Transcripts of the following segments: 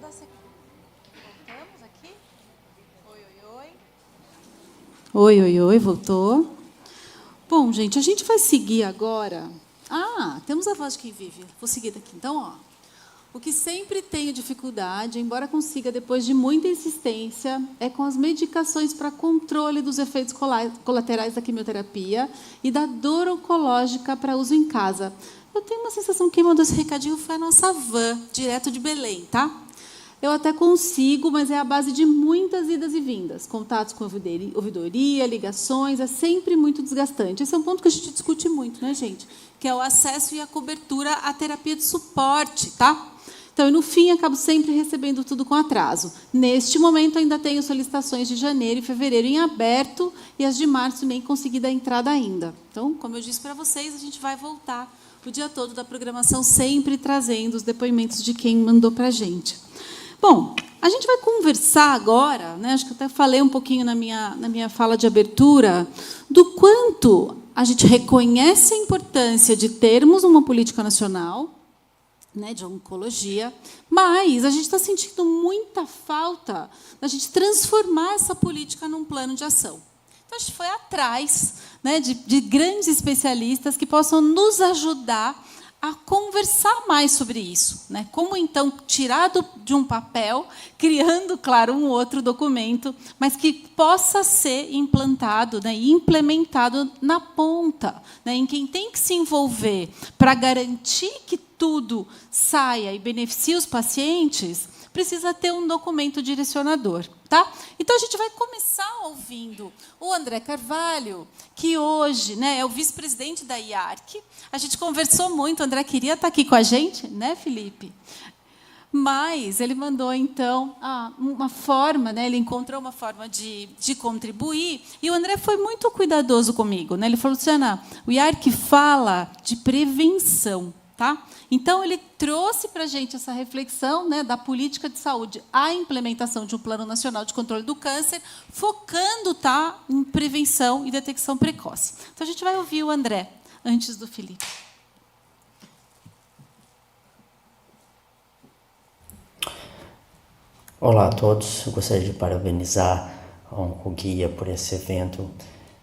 dar sequência. Voltamos aqui? Oi, oi, oi. Oi, oi, oi, voltou. Bom, gente, a gente vai seguir agora. Temos a voz de quem vive. Vou seguir daqui. Então, ó. O que sempre tenho dificuldade, embora consiga depois de muita insistência, é com as medicações para controle dos efeitos colaterais da quimioterapia e da dor oncológica para uso em casa. Eu tenho uma sensação que quem mandou esse recadinho foi a nossa van, direto de Belém, tá? Eu até consigo, mas é a base de muitas idas e vindas. Contatos com ouvidoria, ligações, é sempre muito desgastante. Esse é um ponto que a gente discute muito, né, gente? Que é o acesso e a cobertura à terapia de suporte, tá? Então, no fim, acabo sempre recebendo tudo com atraso. Neste momento, ainda tenho solicitações de janeiro e fevereiro em aberto e as de março nem consegui dar entrada ainda. Então, como eu disse para vocês, a gente vai voltar o dia todo da programação, sempre trazendo os depoimentos de quem mandou para a gente. Bom, a gente vai conversar agora, né, acho que eu até falei um pouquinho na minha fala de abertura, do quanto a gente reconhece a importância de termos uma política nacional, né, de oncologia, mas a gente está sentindo muita falta da gente transformar essa política num plano de ação. Então, a gente foi atrás, né, de grandes especialistas que possam nos ajudar a conversar mais sobre isso, né? Como, então, tirar de um papel, criando, claro, um outro documento, mas que possa ser implantado, né, e implementado na ponta, né, em quem tem que se envolver para garantir que tudo saia e beneficie os pacientes, precisa ter um documento direcionador. Tá? Então, a gente vai começar ouvindo o André Carvalho, que hoje, né, é o vice-presidente da IARC. A gente conversou muito, o André queria estar aqui com a gente, né, Felipe? Mas ele mandou, então, uma forma, né, ele encontrou uma forma de contribuir, e o André foi muito cuidadoso comigo. Né? Ele falou, Luciana, o IARC fala de prevenção. Tá? Então, ele trouxe para a gente essa reflexão, né, da política de saúde à implementação de um Plano Nacional de Controle do Câncer, focando, tá, em prevenção e detecção precoce. Então, a gente vai ouvir o André, antes do Felipe. Olá a todos, eu gostaria de parabenizar a Oncoguia por esse evento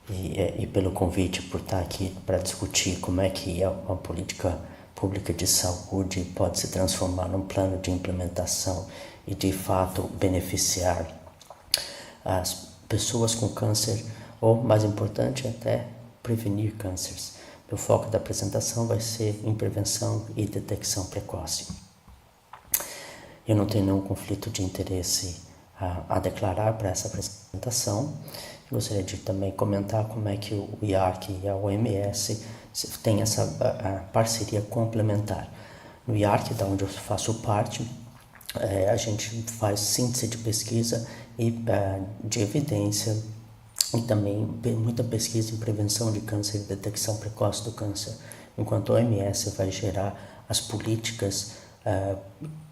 e pelo convite, por estar aqui para discutir como é que a política pública de saúde pode se transformar num plano de implementação e, de fato, beneficiar as pessoas com câncer, ou, mais importante, até prevenir cânceres. O foco da apresentação vai ser em prevenção e detecção precoce. Eu não tenho nenhum conflito de interesse a declarar para essa apresentação. Eu gostaria de também comentar como é que o IARC e a OMS têm essa parceria complementar. No IARC, da onde eu faço parte, a gente faz síntese de pesquisa e de evidência e também muita pesquisa em prevenção de câncer e detecção precoce do câncer, enquanto a OMS vai gerar as políticas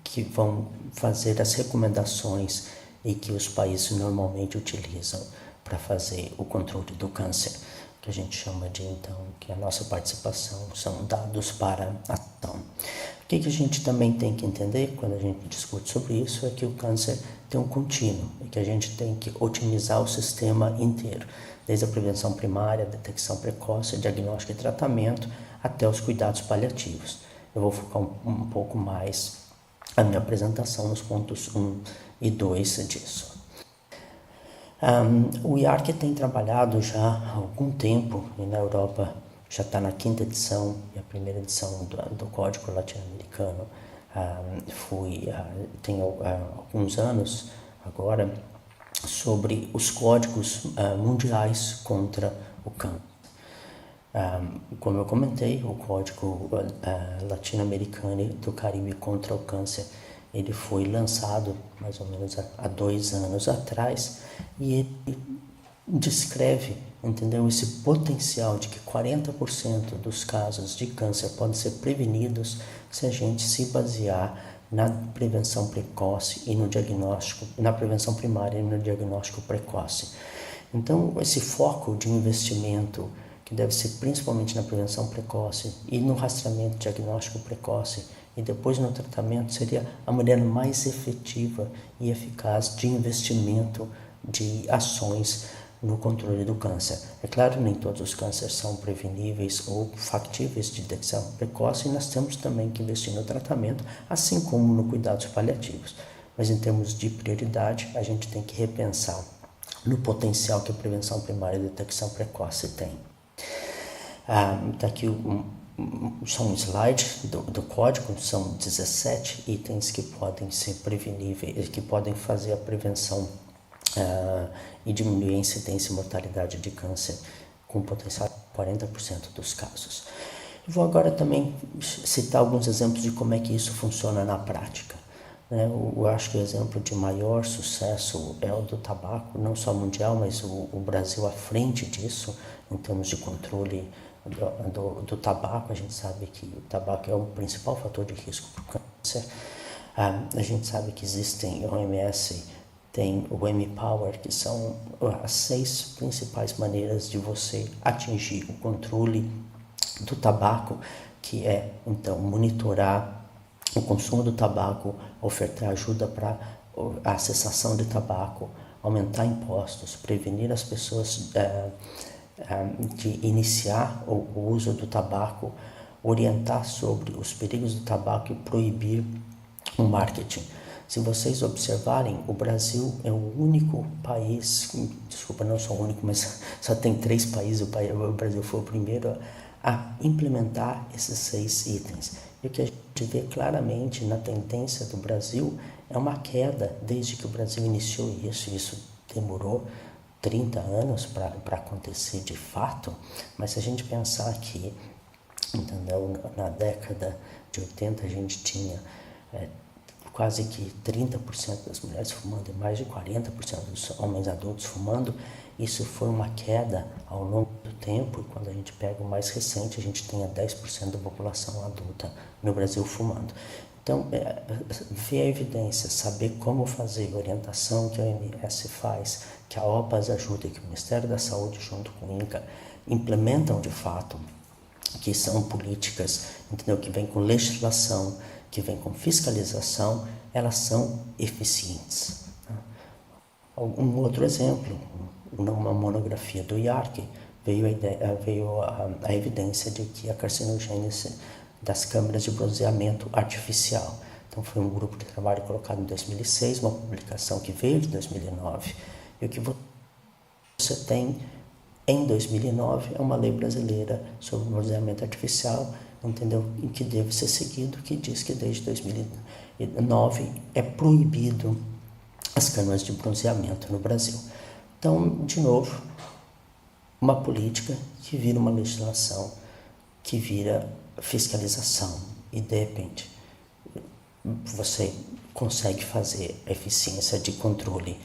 que vão fazer as recomendações e que os países normalmente utilizam para fazer o controle do câncer, que a gente chama de, então, que a nossa participação são dados para ação. O que a gente também tem que entender quando a gente discute sobre isso é que o câncer tem um contínuo e que a gente tem que otimizar o sistema inteiro, desde a prevenção primária, a detecção precoce, diagnóstico e tratamento, até os cuidados paliativos. Eu vou focar um pouco mais a minha apresentação nos pontos 1 e 2 disso. O IARC tem trabalhado já há algum tempo, e na Europa já está na 5ª edição, e a primeira edição do Código Latino-Americano tem alguns anos agora, sobre os códigos mundiais contra o câncer. Como eu comentei, o Código Latino-Americano do Caribe contra o Câncer, ele foi lançado mais ou menos há 2 anos atrás, e ele descreve, entendeu, esse potencial de que 40% dos casos de câncer podem ser prevenidos se a gente se basear na prevenção precoce e no diagnóstico, na prevenção primária e no diagnóstico precoce. Então, esse foco de investimento, que deve ser principalmente na prevenção precoce e no rastreamento diagnóstico precoce, e depois no tratamento seria a maneira mais efetiva e eficaz de investimento de ações no controle do câncer. É claro, nem todos os cânceres são preveníveis ou factíveis de detecção precoce, e nós temos também que investir no tratamento, assim como no cuidados paliativos. Mas em termos de prioridade, a gente tem que repensar no potencial que a prevenção primária e detecção precoce tem. Está aqui só um slide do código, são 17 itens que podem ser preveníveis, que podem fazer a prevenção e diminuir a incidência e mortalidade de câncer com potencial de 40% dos casos. Eu vou agora também citar alguns exemplos de como é que isso funciona na prática. Eu acho que o exemplo de maior sucesso é o do tabaco, não só mundial, mas o Brasil à frente disso, em termos de controle do tabaco. A gente sabe que o tabaco é o principal fator de risco para o câncer. A gente sabe que existem, o OMS tem o M-Power, que são as 6 principais maneiras de você atingir o controle do tabaco, que é, então, monitorar o consumo do tabaco, ofertar ajuda para a cessação de tabaco, aumentar impostos, prevenir as pessoas de iniciar o uso do tabaco, orientar sobre os perigos do tabaco e proibir o marketing. Se vocês observarem, o Brasil é o único país, desculpa, não sou o único, mas só tem 3 países, o Brasil foi o primeiro a implementar esses 6 itens. E o que a gente vê claramente na tendência do Brasil é uma queda desde que o Brasil iniciou isso demorou 30 anos para acontecer de fato, mas se a gente pensar que, entendeu, na década de 80 a gente tinha quase que 30% das mulheres fumando e mais de 40% dos homens adultos fumando, isso foi uma queda ao longo do tempo, e quando a gente pega o mais recente, a gente tem a 10% da população adulta no Brasil fumando. Então, ver a evidência, saber como fazer, a orientação que a OMS faz, que a OPAS ajuda, que o Ministério da Saúde junto com o INCA implementam de fato, que são políticas, entendeu, que vem com legislação, que vem com fiscalização, elas são eficientes. Um outro exemplo, numa monografia do IARC, veio a evidência de que a carcinogênese das câmeras de bronzeamento artificial. Então foi um grupo de trabalho colocado em 2006, uma publicação que veio de 2009. E o que você tem em 2009 é uma lei brasileira sobre bronzeamento artificial, entendeu? E que deve ser seguido, que diz que desde 2009 é proibido as câmeras de bronzeamento no Brasil. Então, de novo, uma política que vira uma legislação, que vira fiscalização, e de repente você consegue fazer a eficiência de controle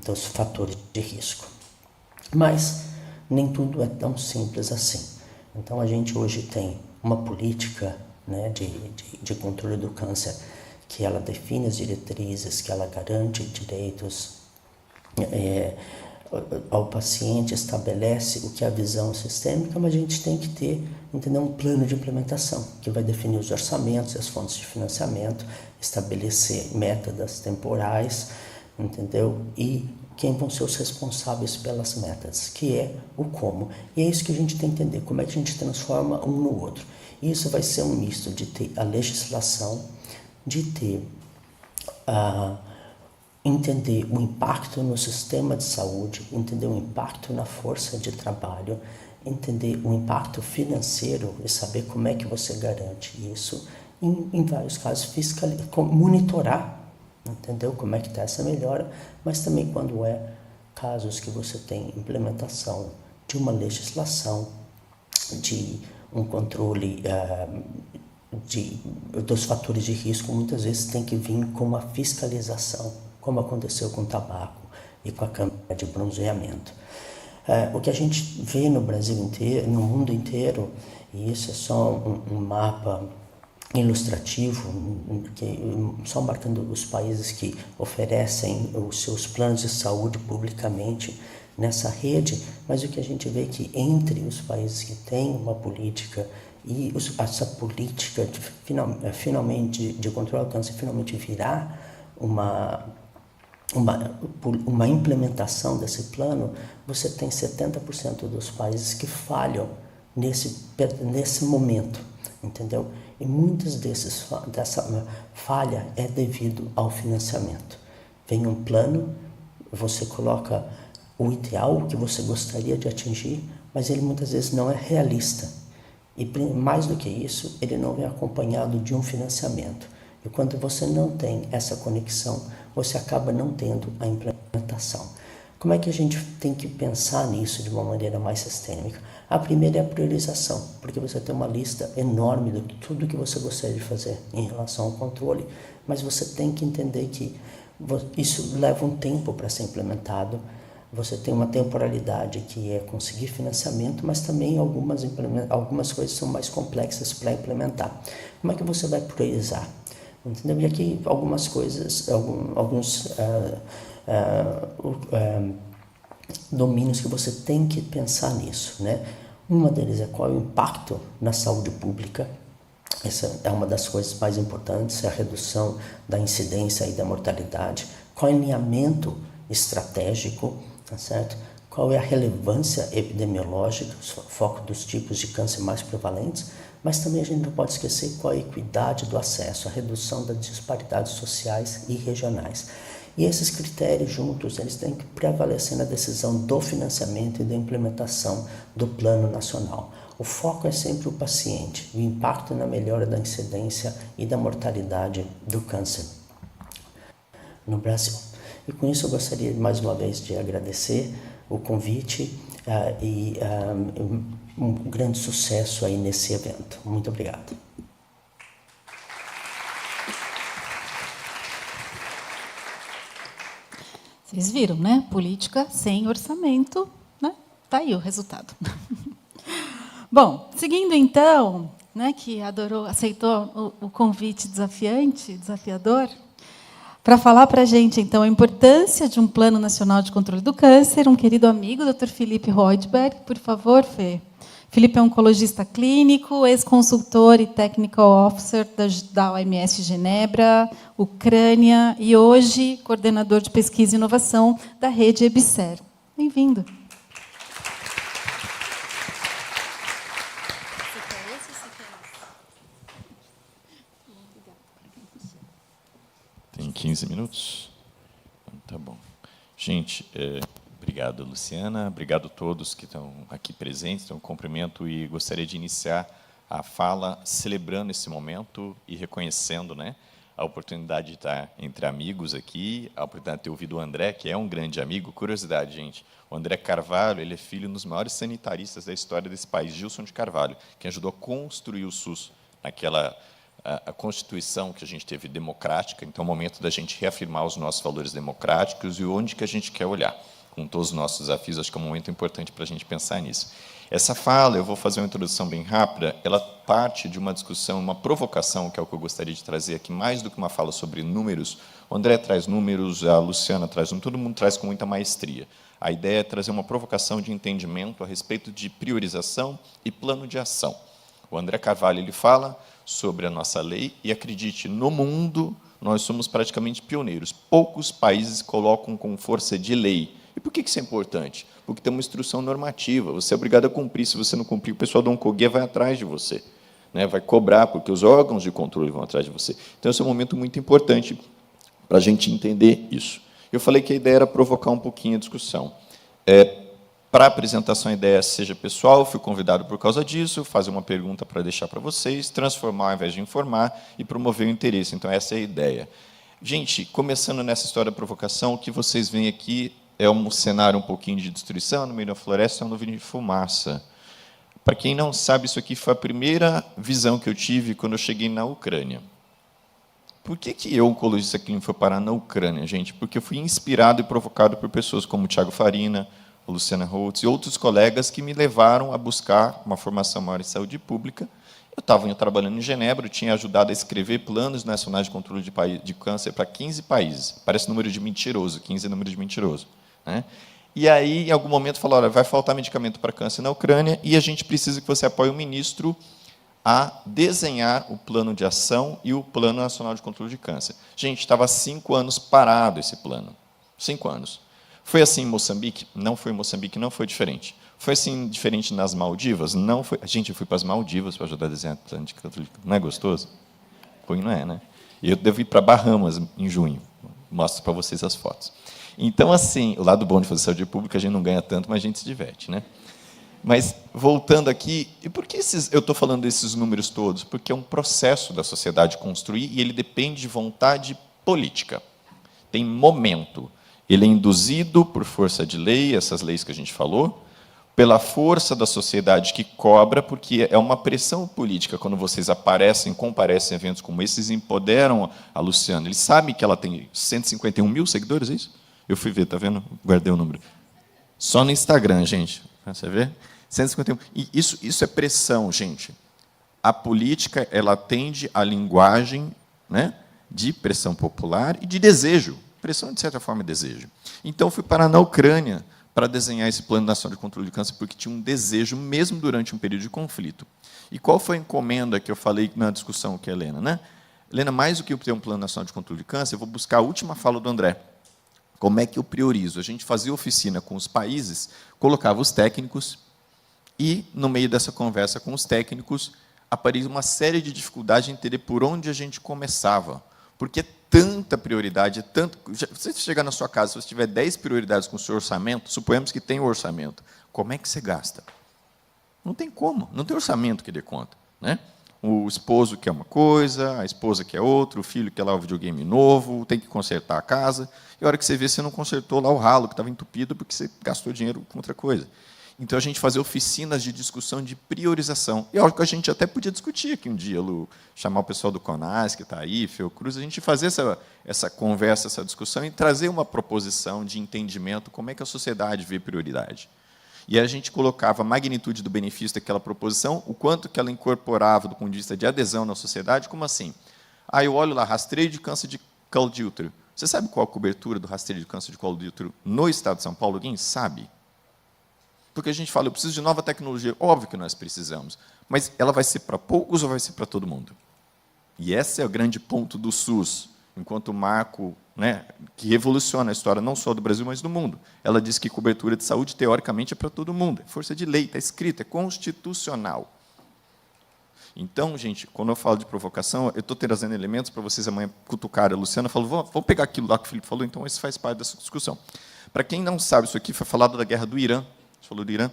dos fatores de risco. Mas nem tudo é tão simples assim. Então a gente hoje tem uma política, né, de controle do câncer, que ela define as diretrizes, que ela garante direitos ao paciente, estabelece o que é a visão sistêmica, mas a gente tem que ter, entendeu, um plano de implementação, que vai definir os orçamentos e as fontes de financiamento, estabelecer metas temporais, entendeu, e quem vão ser os responsáveis pelas metas, que é o como. E é isso que a gente tem que entender, como é que a gente transforma um no outro. E isso vai ser um misto de ter a legislação, de ter entender o impacto no sistema de saúde, entender o impacto na força de trabalho, entender o impacto financeiro e saber como é que você garante isso, em vários casos monitorar, entendeu, como é que está essa melhora, mas também quando casos que você tem implementação de uma legislação, de um controle dos fatores de risco, muitas vezes tem que vir com uma fiscalização, como aconteceu com o tabaco e com a câmera de bronzeamento. O que a gente vê no Brasil inteiro, no mundo inteiro, e isso é só um mapa ilustrativo, só marcando os países que oferecem os seus planos de saúde publicamente nessa rede, mas o que a gente vê é que entre os países que têm uma política e essa política finalmente de controle do câncer finalmente virar uma implementação desse plano, você tem 70% dos países que falham nesse momento, entendeu? E muitas dessa falha é devido ao financiamento. Vem um plano, você coloca o ideal que você gostaria de atingir, mas ele muitas vezes não é realista. E mais do que isso, ele não vem acompanhado de um financiamento. E quando você não tem essa conexão, você acaba não tendo a implementação. Como é que a gente tem que pensar nisso de uma maneira mais sistêmica? A primeira é a priorização, porque você tem uma lista enorme de tudo que você gostaria de fazer em relação ao controle, mas você tem que entender que isso leva um tempo para ser implementado. Você tem uma temporalidade que é conseguir financiamento, mas também algumas coisas são mais complexas para implementar. Como é que você vai priorizar? Entendeu? E aqui algumas coisas, alguns domínios que você tem que pensar nisso, né? Uma deles é qual é o impacto na saúde pública. Essa é uma das coisas mais importantes, é a redução da incidência e da mortalidade. Qual é o alinhamento estratégico, tá certo? Qual é a relevância epidemiológica, o foco dos tipos de câncer mais prevalentes, mas também a gente não pode esquecer qual é a equidade do acesso, a redução das disparidades sociais e regionais. E esses critérios juntos, eles têm que prevalecer na decisão do financiamento e da implementação do Plano Nacional. O foco é sempre o paciente, o impacto na melhora da incidência e da mortalidade do câncer no Brasil. E com isso eu gostaria mais uma vez de agradecer o convite e um grande sucesso aí nesse evento. Muito obrigado. Vocês viram, né? Política sem orçamento, né? Tá aí o resultado. Bom, seguindo então, né, que aceitou o convite desafiador, para falar para a gente, então, a importância de um Plano Nacional de Controle do Câncer, um querido amigo, Dr. Felipe Roitberg. Por favor, Fê. Felipe é oncologista clínico, ex-consultor e technical officer da OMS Genebra, Ucrânia, e hoje coordenador de pesquisa e inovação da rede EBSER. Bem-vindo. Tem 15 minutos? Tá bom. Gente, obrigado, Luciana. Obrigado a todos que estão aqui presentes. Então, cumprimento e gostaria de iniciar a fala celebrando esse momento e reconhecendo, né, a oportunidade de estar entre amigos aqui, a oportunidade de ter ouvido o André, que é um grande amigo. Curiosidade, gente, o André Carvalho, ele é filho dos maiores sanitaristas da história desse país, Gilson de Carvalho, que ajudou a construir o SUS naquela a Constituição que a gente teve democrática. Então, é o momento da gente reafirmar os nossos valores democráticos e onde que a gente quer olhar. Com todos os nossos desafios, acho que é um momento importante para a gente pensar nisso. Essa fala, eu vou fazer uma introdução bem rápida, ela parte de uma discussão, uma provocação, que é o que eu gostaria de trazer aqui, mais do que uma fala sobre números. O André traz números, a Luciana traz números, todo mundo traz com muita maestria. A ideia é trazer uma provocação de entendimento a respeito de priorização e plano de ação. O André Carvalho, ele fala sobre a nossa lei, e acredite, no mundo, nós somos praticamente pioneiros. Poucos países colocam com força de lei. E por que isso é importante? Porque tem uma instrução normativa, você é obrigado a cumprir. Se você não cumprir, o pessoal da Oncoguia vai atrás de você, né? Vai cobrar, porque os órgãos de controle vão atrás de você. Então, esse é um momento muito importante para a gente entender isso. Eu falei que a ideia era provocar um pouquinho a discussão. Para a apresentação, a ideia seja pessoal, fui convidado por causa disso, fazer uma pergunta para deixar para vocês, transformar ao invés de informar e promover o interesse. Então, essa é a ideia. Gente, começando nessa história da provocação, o que vocês veem aqui é um cenário um pouquinho de destruição no meio da floresta, é uma nuvem de fumaça. Para quem não sabe, isso aqui foi a primeira visão que eu tive quando eu cheguei na Ucrânia. Por que eu, oncologista clínico, fui parar na Ucrânia, gente? Porque eu fui inspirado e provocado por pessoas como o Thiago Farina, a Luciana Holtz e outros colegas que me levaram a buscar uma formação maior em saúde pública. Eu estava trabalhando em Genebra, eu tinha ajudado a escrever planos nacionais de controle de câncer para 15 países. Parece número de mentiroso, 15 é número de mentiroso, né? E aí, em algum momento, falaram, olha, vai faltar medicamento para câncer na Ucrânia e a gente precisa que você apoie o ministro a desenhar o plano de ação e o Plano Nacional de Controle de Câncer. Gente, estava há 5 anos parado esse plano. 5 anos. Foi assim em Moçambique? Não foi em Moçambique, não foi diferente. Foi assim diferente nas Maldivas? Não foi. Gente, eu fui para as Maldivas para ajudar a desenhar o plano de controle. Não é gostoso? Ruim não é, né? Eu devo ir para Bahamas em junho. Mostro para vocês as fotos. Então, assim, o lado bom de fazer saúde pública, a gente não ganha tanto, mas a gente se diverte, né? Mas, voltando aqui, e por que eu estou falando desses números todos? Porque é um processo da sociedade construir e ele depende de vontade política. Tem momento. Ele é induzido por força de lei, essas leis que a gente falou, pela força da sociedade que cobra, porque é uma pressão política. Quando vocês comparecem em eventos como esses, empoderam a Luciana. Eles sabem que ela tem 151 mil seguidores, é isso? Eu fui ver, está vendo? Guardei o número. Só no Instagram, gente. Você vê? 151. E isso é pressão, gente. A política, ela atende à linguagem, né, de pressão popular e de desejo. Pressão, de certa forma, é desejo. Então, fui parar na Ucrânia para desenhar esse Plano Nacional de Controle de Câncer, porque tinha um desejo, mesmo durante um período de conflito. E qual foi a encomenda que eu falei na discussão com a Helena? Né? Helena, mais do que eu ter um Plano Nacional de Controle de Câncer, eu vou buscar a última fala do André. Como é que eu priorizo? A gente fazia oficina com os países, colocava os técnicos, e, no meio dessa conversa com os técnicos, aparecia uma série de dificuldades em entender por onde a gente começava. Porque é tanta prioridade, se você chegar na sua casa, se você tiver 10 prioridades com o seu orçamento, suponhamos que tem o orçamento, como é que você gasta? Não tem como, não tem orçamento que dê conta. Né? O esposo quer uma coisa, a esposa quer outra, o filho quer lá o videogame novo, tem que consertar a casa, e a hora que você vê, você não consertou lá o ralo que estava entupido porque você gastou dinheiro com outra coisa. Então, a gente fazia oficinas de discussão de priorização. E é algo que a gente até podia discutir aqui um dia, Lu, chamar o pessoal do CONAS, que está aí, Fiocruz, a gente fazer essa conversa, essa discussão e trazer uma proposição de entendimento, como é que a sociedade vê prioridade. E a gente colocava a magnitude do benefício daquela proposição, o quanto que ela incorporava do ponto de vista de adesão na sociedade, como assim? Eu olho lá, rastreio de câncer de colo de útero. Você sabe qual a cobertura do rastreio de câncer de colo de útero no estado de São Paulo? Alguém sabe? Porque a gente fala, eu preciso de nova tecnologia. Óbvio que nós precisamos. Mas ela vai ser para poucos ou vai ser para todo mundo? E esse é o grande ponto do SUS, enquanto marco, né, que revoluciona a história não só do Brasil, mas do mundo. Ela diz que cobertura de saúde, teoricamente, é para todo mundo. É força de lei, está escrito, é constitucional. Então, gente, quando eu falo de provocação, eu estou trazendo elementos para vocês amanhã cutucarem. A Luciana falou, vamos pegar aquilo lá que o Felipe falou, então isso faz parte dessa discussão. Para quem não sabe, isso aqui foi falado da guerra do Irã. Você falou do Irã?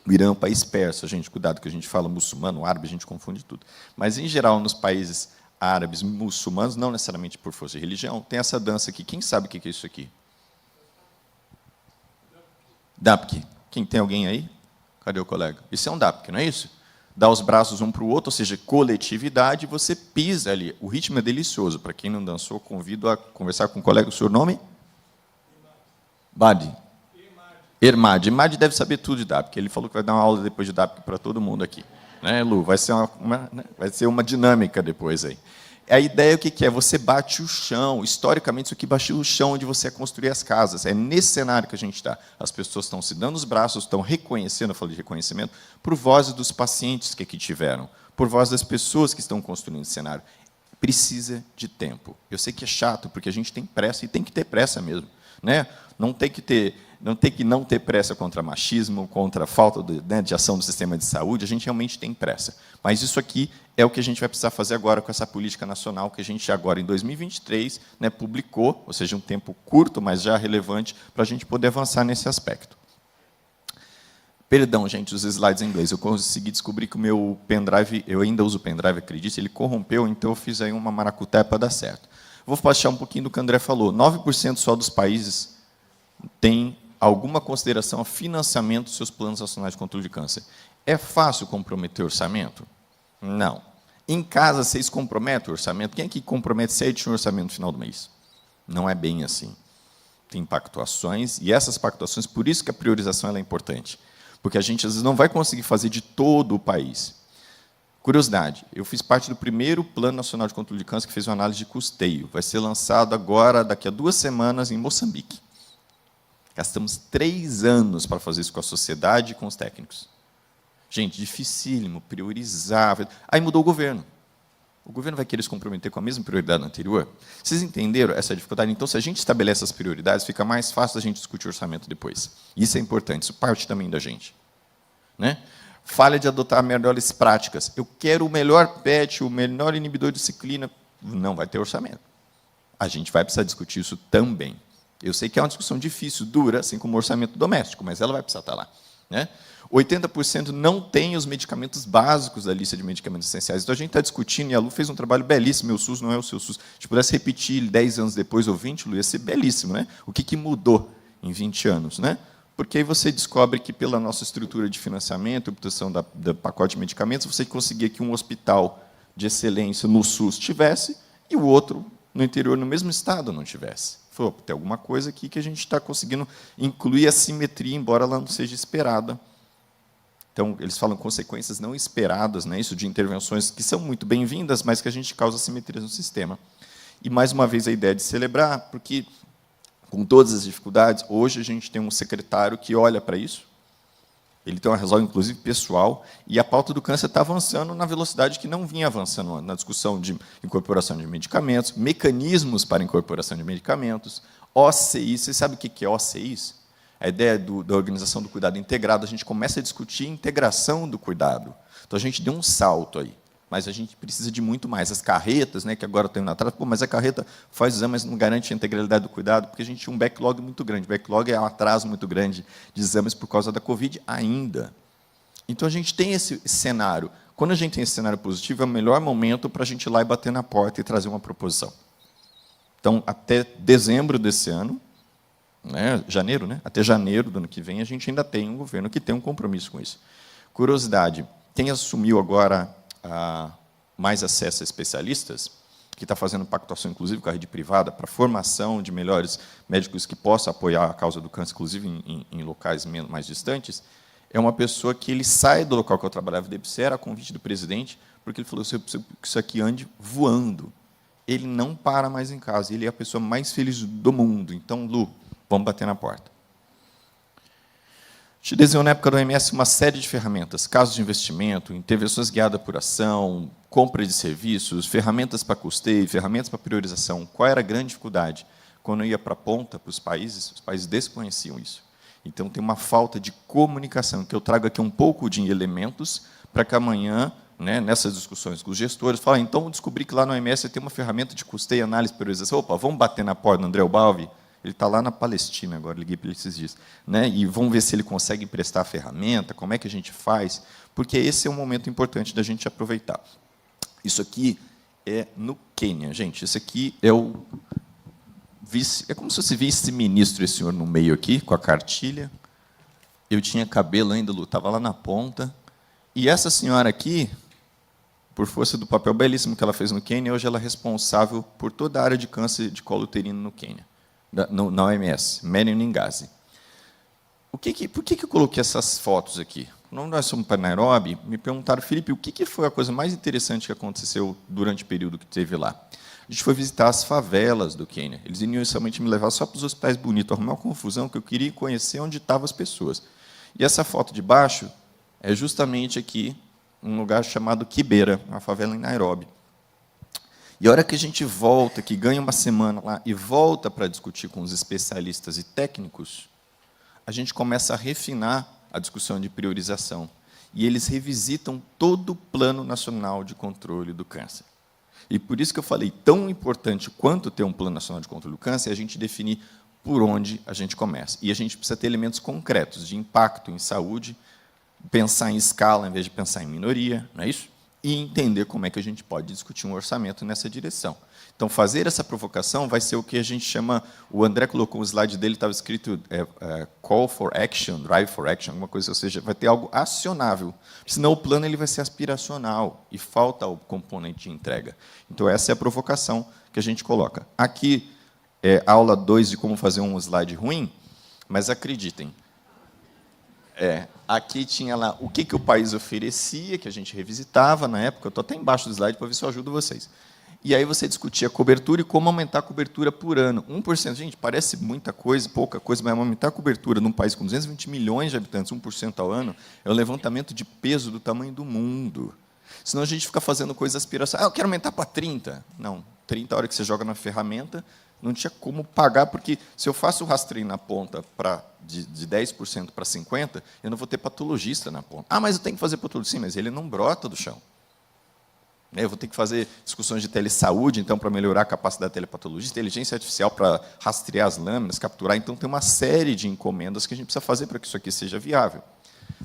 O Irã é um país persa, gente, cuidado que a gente fala muçulmano, árabe, a gente confunde tudo. Mas, em geral, nos países árabes, muçulmanos, não necessariamente por força de religião, tem essa dança aqui. Quem sabe o que é isso aqui? Dapke. Quem tem alguém aí? Cadê o colega? Isso é um Dapke, não é isso? Dá os braços um para o outro, ou seja, coletividade, você pisa ali. O ritmo é delicioso. Para quem não dançou, convido a conversar com o colega. O seu nome? Badi. Ermad. Ermad deve saber tudo de Dapke. Ele falou que vai dar uma aula depois de Dapke para todo mundo aqui. Né, Lu? Vai ser uma dinâmica depois aí. A ideia o que é? Você bate o chão. Historicamente, isso aqui baixou o chão onde você ia construir as casas. É nesse cenário que a gente está. As pessoas estão se dando os braços, estão reconhecendo, eu falo de reconhecimento, por voz dos pacientes que aqui tiveram, por voz das pessoas que estão construindo esse cenário. Precisa de tempo. Eu sei que é chato, porque a gente tem pressa, e tem que ter pressa mesmo. Né? Não tem que não ter pressa contra machismo, contra a falta de ação do sistema de saúde, a gente realmente tem pressa. Mas isso aqui é o que a gente vai precisar fazer agora com essa política nacional que a gente agora, em 2023, né, publicou, ou seja, um tempo curto, mas já relevante, para a gente poder avançar nesse aspecto. Perdão, gente, os slides em inglês. Eu consegui descobrir que o meu pendrive, eu ainda uso o pendrive, acredite, ele corrompeu, então eu fiz aí uma maracutaia para dar certo. Vou baixar um pouquinho do que o André falou. 9% só dos países têm alguma consideração a financiamento dos seus planos nacionais de controle de câncer. É fácil comprometer o orçamento? Não. Em casa, vocês comprometem o orçamento? Quem é que compromete 7 no orçamento no final do mês? Não é bem assim. Tem pactuações, e essas pactuações, por isso que a priorização ela é importante. Porque a gente, às vezes, não vai conseguir fazer de todo o país. Curiosidade, eu fiz parte do primeiro Plano Nacional de Controle de Câncer, que fez uma análise de custeio. Vai ser lançado agora, daqui a 2 semanas, em Moçambique. Gastamos 3 anos para fazer isso com a sociedade e com os técnicos. Gente, dificílimo, priorizar. Aí mudou o governo. O governo vai querer se comprometer com a mesma prioridade anterior? Vocês entenderam essa dificuldade? Então, se a gente estabelece as prioridades, fica mais fácil a gente discutir orçamento depois. Isso é importante, isso parte também da gente. Né? Falha de adotar melhores práticas. Eu quero o melhor PET, o melhor inibidor de ciclina. Não vai ter orçamento. A gente vai precisar discutir isso também. Eu sei que é uma discussão difícil, dura, assim como o orçamento doméstico, mas ela vai precisar estar lá. Né? 80% não tem os medicamentos básicos da lista de medicamentos essenciais. Então, a gente está discutindo, e a Lu fez um trabalho belíssimo, meu SUS não é o seu SUS. Se a gente pudesse repetir 10 anos depois ou 20, Lu, ia ser belíssimo. Né? O que mudou em 20 anos? Né? Porque aí você descobre que, pela nossa estrutura de financiamento, obtenção do pacote de medicamentos, você conseguia que um hospital de excelência no SUS tivesse, e o outro, no interior, no mesmo estado, não tivesse. Falou, tem alguma coisa aqui que a gente está conseguindo incluir a simetria, embora ela não seja esperada. Então, eles falam consequências não esperadas, né, isso de intervenções que são muito bem-vindas, mas que a gente causa simetrias no sistema. E, mais uma vez, a ideia de celebrar, porque, com todas as dificuldades, hoje a gente tem um secretário que olha para isso, ele tem uma resolução, inclusive, pessoal, e a pauta do câncer está avançando na velocidade que não vinha avançando na discussão de incorporação de medicamentos, mecanismos para incorporação de medicamentos, OCIs. Você sabe o que é OCIs? A ideia da organização do cuidado integrado, a gente começa a discutir a integração do cuidado. Então, a gente deu um salto aí, mas a gente precisa de muito mais. As carretas, né, que agora estão indo atrás, mas a carreta faz exame, mas não garante a integralidade do cuidado, porque a gente tinha um backlog muito grande. Backlog é um atraso muito grande de exames por causa da Covid ainda. Então, a gente tem esse cenário. Quando a gente tem esse cenário positivo, é o melhor momento para a gente ir lá e bater na porta e trazer uma proposição. Então, até dezembro desse ano, né, janeiro, né? Até janeiro do ano que vem, a gente ainda tem um governo que tem um compromisso com isso. Curiosidade, quem assumiu agora mais acesso a especialistas, que está fazendo pactuação, inclusive, com a rede privada, para a formação de melhores médicos que possam apoiar a causa do câncer, inclusive em locais mais distantes, é uma pessoa que ele sai do local que eu trabalhava, de Epicera, a convite do presidente, porque ele falou, eu preciso que isso aqui ande voando. Ele não para mais em casa, ele é a pessoa mais feliz do mundo. Então, Lu, vamos bater na porta. A gente desenhou, na época do OMS, uma série de ferramentas, casos de investimento, intervenções guiadas por ação, compra de serviços, ferramentas para custeio, ferramentas para priorização. Qual era a grande dificuldade? Quando eu ia para a ponta, para os países desconheciam isso. Então, tem uma falta de comunicação, que eu trago aqui um pouco de elementos para que amanhã, né, nessas discussões com os gestores, falem, então, eu descobri que lá no OMS tem uma ferramenta de custeio, análise e priorização. Opa, vamos bater na porta do André Balbi? Ele está lá na Palestina agora, liguei para ele esses dias. Né? E vamos ver se ele consegue emprestar a ferramenta, como é que a gente faz, porque esse é um momento importante da gente aproveitar. Isso aqui é no Quênia, gente. Esse aqui é o vice, é como se fosse vice-ministro, esse senhor no meio aqui, com a cartilha. Eu tinha cabelo ainda, estava lá na ponta. E essa senhora aqui, por força do papel belíssimo que ela fez no Quênia, hoje ela é responsável por toda a área de câncer de colo uterino no Quênia. Na OMS, Mariam Ningazi. Por que eu coloquei essas fotos aqui? Quando nós fomos para Nairobi, me perguntaram, Felipe, o que foi a coisa mais interessante que aconteceu durante o período que teve lá? A gente foi visitar as favelas do Quênia. Eles iriam inicialmente me levar só para os hospitais bonitos, arrumar uma confusão, que eu queria conhecer onde estavam as pessoas. E essa foto de baixo é justamente aqui, um lugar chamado Kibera, uma favela em Nairobi. E a hora que a gente volta, que ganha uma semana lá, e volta para discutir com os especialistas e técnicos, a gente começa a refinar a discussão de priorização. E eles revisitam todo o Plano Nacional de Controle do Câncer. E por isso que eu falei, tão importante quanto ter um Plano Nacional de Controle do Câncer, é a gente definir por onde a gente começa. E a gente precisa ter elementos concretos de impacto em saúde, pensar em escala, em vez de pensar em minoria, não é isso? E entender como é que a gente pode discutir um orçamento nessa direção. Então, fazer essa provocação vai ser o que a gente chama... O André colocou um slide dele, estava escrito Call for Action, Drive for Action, alguma coisa, ou seja, vai ter algo acionável. Senão, o plano ele vai ser aspiracional e falta o componente de entrega. Então, essa é a provocação que a gente coloca. Aqui, aula 2 de como fazer um slide ruim, mas acreditem, aqui tinha lá o que o país oferecia, que a gente revisitava na época, eu estou até embaixo do slide para ver se eu ajudo vocês. E aí você discutia a cobertura e como aumentar a cobertura por ano. 1%, gente, parece muita coisa, pouca coisa, mas aumentar a cobertura num país com 220 milhões de habitantes, 1% ao ano, é um levantamento de peso do tamanho do mundo. Senão a gente fica fazendo coisas aspiracionais. Eu quero aumentar para 30. Não, 30 a hora que você joga na ferramenta, não tinha como pagar, porque se eu faço o rastreio na ponta de 10% para 50%, eu não vou ter patologista na ponta. Ah, mas eu tenho que fazer patologista. Sim, mas ele não brota do chão. Eu vou ter que fazer discussões de telesaúde, então, para melhorar a capacidade da telepatologia, inteligência artificial para rastrear as lâminas, capturar. Então, tem uma série de encomendas que a gente precisa fazer para que isso aqui seja viável.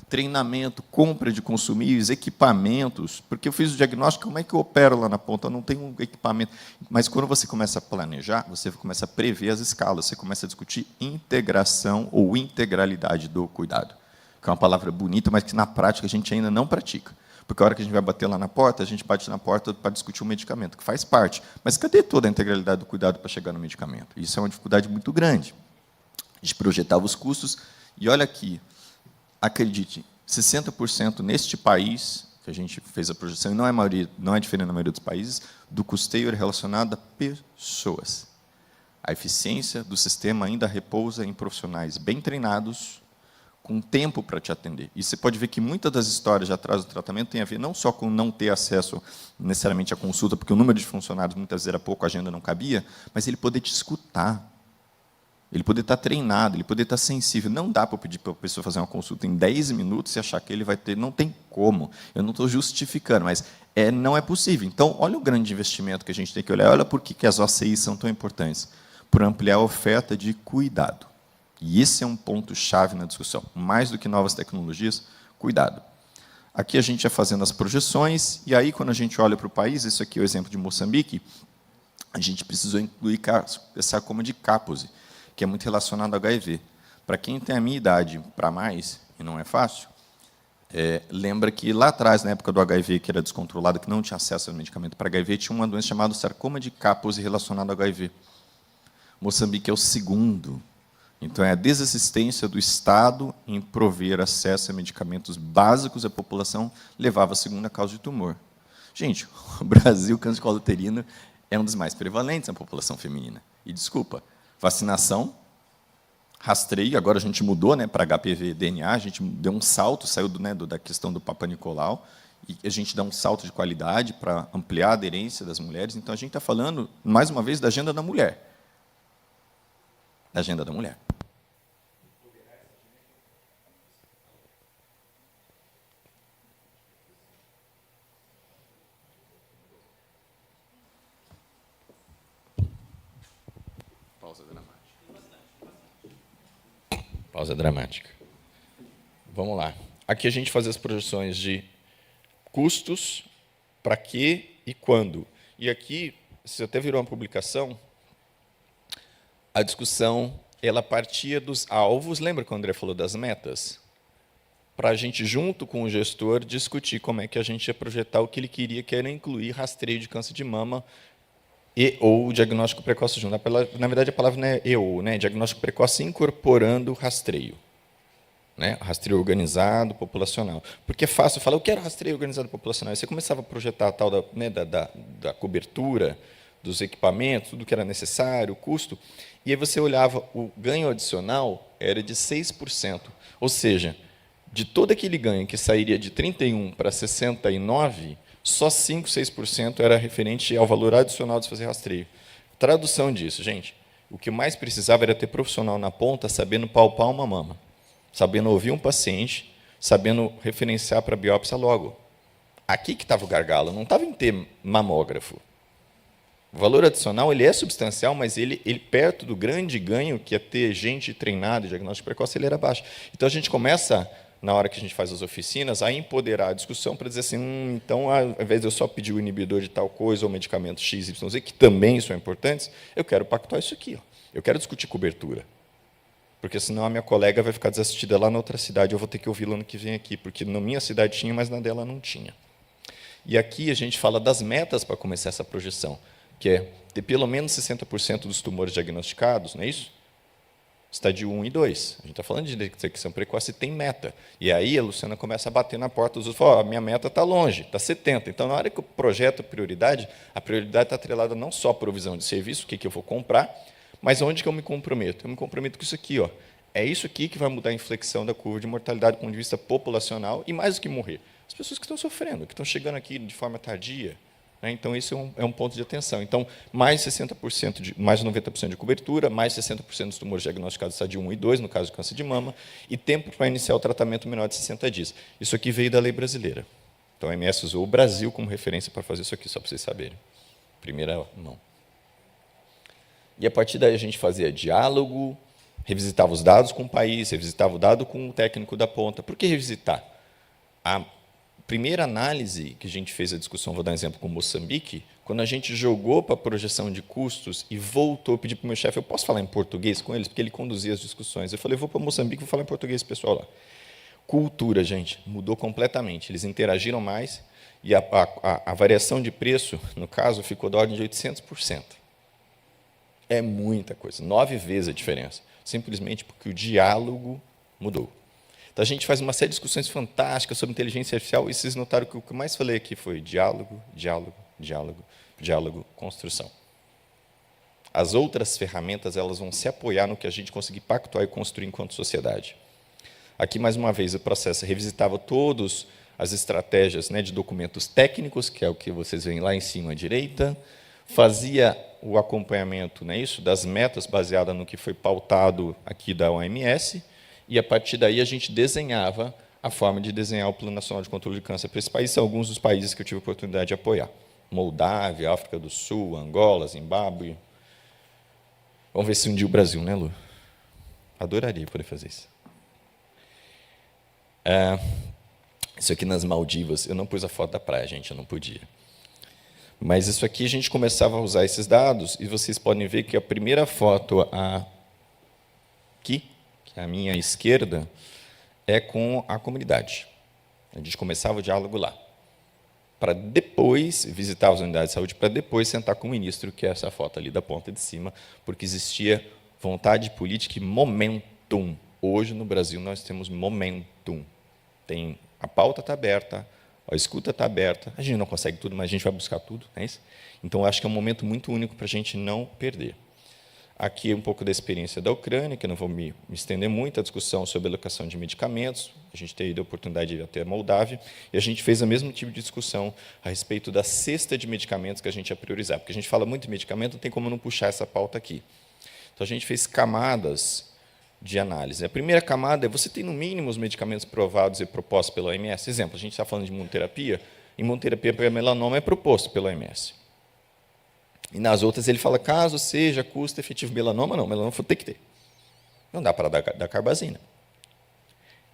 Treinamento, compra de consumíveis, equipamentos, porque eu fiz o diagnóstico, como é que eu opero lá na ponta? Eu não tenho um equipamento. Mas, quando você começa a planejar, você começa a prever as escalas, você começa a discutir integração ou integralidade do cuidado, que é uma palavra bonita, mas que, na prática, a gente ainda não pratica. Porque a hora que a gente vai bater lá na porta, a gente bate na porta para discutir o medicamento, que faz parte. Mas cadê toda a integralidade do cuidado para chegar no medicamento? Isso é uma dificuldade muito grande. A gente projetava os custos, e olha aqui, acredite, 60% neste país, que a gente fez a projeção, e não é diferente na maioria dos países, do custeio é relacionado a pessoas. A eficiência do sistema ainda repousa em profissionais bem treinados, com tempo para te atender. E você pode ver que muitas das histórias de atraso do tratamento tem a ver não só com não ter acesso necessariamente à consulta, porque o número de funcionários muitas vezes era pouco, a agenda não cabia, mas ele poder te escutar, ele poder estar treinado, ele poder estar sensível. Não dá para pedir para a pessoa fazer uma consulta em 10 minutos e achar que ele vai ter. Não tem como. Eu não estou justificando, mas não é possível. Então, olha o grande investimento que a gente tem que olhar. Olha por que as OCIs são tão importantes. Por ampliar a oferta de cuidado. E esse é um ponto-chave na discussão. Mais do que novas tecnologias, cuidado. Aqui a gente ia fazendo as projeções, e aí, quando a gente olha para o país, isso aqui é o exemplo de Moçambique, a gente precisou incluir sarcoma de Kaposi, que é muito relacionado ao HIV. Para quem tem a minha idade para mais, e não é fácil, lembra que lá atrás, na época do HIV, que era descontrolado, que não tinha acesso ao medicamento para HIV, tinha uma doença chamada sarcoma de Kaposi relacionada ao HIV. Moçambique é o segundo. Então, é a desassistência do Estado em prover acesso a medicamentos básicos à população levava à segunda causa de tumor. Gente, o Brasil, o câncer de colo uterino é um dos mais prevalentes na população feminina. E, desculpa, vacinação, rastreio, agora a gente mudou, né, para HPV DNA, a gente deu um salto, saiu da questão do Papa Nicolau, e a gente dá um salto de qualidade para ampliar a aderência das mulheres. Então, a gente está falando, mais uma vez, da agenda da mulher. Da agenda da mulher. Pausa dramática. Vamos lá. Aqui a gente faz as projeções de custos, para quê e quando. E aqui, isso até virou uma publicação, a discussão ela partia dos alvos, lembra que o André falou das metas? Para a gente, junto com o gestor, discutir como é que a gente ia projetar o que ele queria, que era incluir rastreio de câncer de mama ou diagnóstico precoce junto. Na verdade, a palavra não é né? Diagnóstico precoce incorporando rastreio. Né? Rastreio organizado, populacional. Porque é fácil falar, eu quero rastreio organizado populacional. Aí você começava a projetar a tal da cobertura, dos equipamentos, tudo que era necessário, o custo, e aí você olhava, o ganho adicional era de 6%. Ou seja, de todo aquele ganho que sairia de 31 para 69, só 5, 6% era referente ao valor adicional de se fazer rastreio. Tradução disso, gente, o que mais precisava era ter profissional na ponta sabendo palpar uma mama, sabendo ouvir um paciente, sabendo referenciar para a biópsia logo. Aqui que estava o gargalo, não estava em ter mamógrafo. O valor adicional ele é substancial, mas ele perto do grande ganho, que é ter gente treinada em diagnóstico precoce, ele era baixo. Então, a gente começa, na hora que a gente faz as oficinas, a empoderar a discussão para dizer assim, então, ao invés de eu só pedir o inibidor de tal coisa ou medicamento X, Y, Z, que também são importantes, eu quero pactuar isso aqui. Eu quero discutir cobertura. Porque, senão, a minha colega vai ficar desassistida lá na outra cidade, eu vou ter que ouvi-la ano que vem aqui, porque na minha cidade tinha, mas na dela não tinha. E aqui a gente fala das metas para começar essa projeção, que é ter pelo menos 60% dos tumores diagnosticados, não é isso? Estádio 1 e 2. A gente está falando de detecção precoce e tem meta. E aí a Luciana começa a bater na porta dos outros e fala, a minha meta está longe, está 70. Então, na hora que eu projeto a prioridade está atrelada não só à provisão de serviço, o que eu vou comprar, mas onde que eu me comprometo? Eu me comprometo com isso aqui. Ó. É isso aqui que vai mudar a inflexão da curva de mortalidade do ponto de vista populacional e mais do que morrer. As pessoas que estão sofrendo, que estão chegando aqui de forma tardia. Então, isso é um ponto de atenção. Então, mais 60%, mais de 90% de cobertura, mais 60% dos tumores diagnosticados estádio 1 e 2, no caso do câncer de mama, e tempo para iniciar o tratamento menor de 60 dias. Isso aqui veio da lei brasileira. Então, a OMS usou o Brasil como referência para fazer isso aqui, só para vocês saberem. Primeira mão. E, a partir daí, a gente fazia diálogo, revisitava os dados com o país, revisitava o dado com o técnico da ponta. Por que revisitar? A primeira análise que a gente fez a discussão, vou dar um exemplo com Moçambique, quando a gente jogou para a projeção de custos e voltou, pedi para o meu chefe, eu posso falar em português com eles, porque ele conduzia as discussões. Eu falei, vou para Moçambique, vou falar em português, pessoal lá. Cultura, gente, mudou completamente. Eles interagiram mais e a variação de preço, no caso, ficou da ordem de 800%. É muita coisa, 9 vezes a diferença, simplesmente porque o diálogo mudou. Então, a gente faz uma série de discussões fantásticas sobre inteligência artificial, e vocês notaram que o que eu mais falei aqui foi diálogo, diálogo, diálogo, diálogo, construção. As outras ferramentas elas vão se apoiar no que a gente conseguir pactuar e construir enquanto sociedade. Aqui, mais uma vez, o processo revisitava todas as estratégias, né, de documentos técnicos, que é o que vocês veem lá em cima à direita, fazia o acompanhamento, né, isso, das metas baseadas no que foi pautado aqui da OMS, e, a partir daí, a gente desenhava a forma de desenhar o Plano Nacional de Controle de Câncer para esse país. São alguns dos países que eu tive a oportunidade de apoiar. Moldávia, África do Sul, Angola, Zimbábue. Vamos ver se um dia o Brasil, né, Lu? Adoraria poder fazer isso. Isso aqui nas Maldivas, eu não pus a foto da praia, gente, eu não podia. Mas isso aqui, a gente começava a usar esses dados, e vocês podem ver que a primeira foto aqui, à minha esquerda, é com a comunidade. A gente começava o diálogo lá, para depois visitar as unidades de saúde, para depois sentar com o ministro, que é essa foto ali da ponta de cima, porque existia vontade política e momentum. Hoje, no Brasil, nós temos momentum. A pauta está aberta, a escuta está aberta, a gente não consegue tudo, mas a gente vai buscar tudo. Não é isso? Então, acho que é um momento muito único para a gente não perder. Aqui um pouco da experiência da Ucrânia, que eu não vou me estender muito, a discussão sobre a alocação de medicamentos. A gente teve a oportunidade de ir até a Moldávia, e a gente fez o mesmo tipo de discussão a respeito da cesta de medicamentos que a gente ia priorizar, porque a gente fala muito de medicamento, não tem como não puxar essa pauta aqui. Então, a gente fez camadas de análise. A primeira camada é, você tem, no mínimo, os medicamentos provados e propostos pela OMS. Exemplo, a gente está falando de imunoterapia, imunoterapia para melanoma é proposto pela OMS. E nas outras ele fala, caso seja custo efetivo melanoma, não, melanoma tem que ter. Não dá para dar carbazina.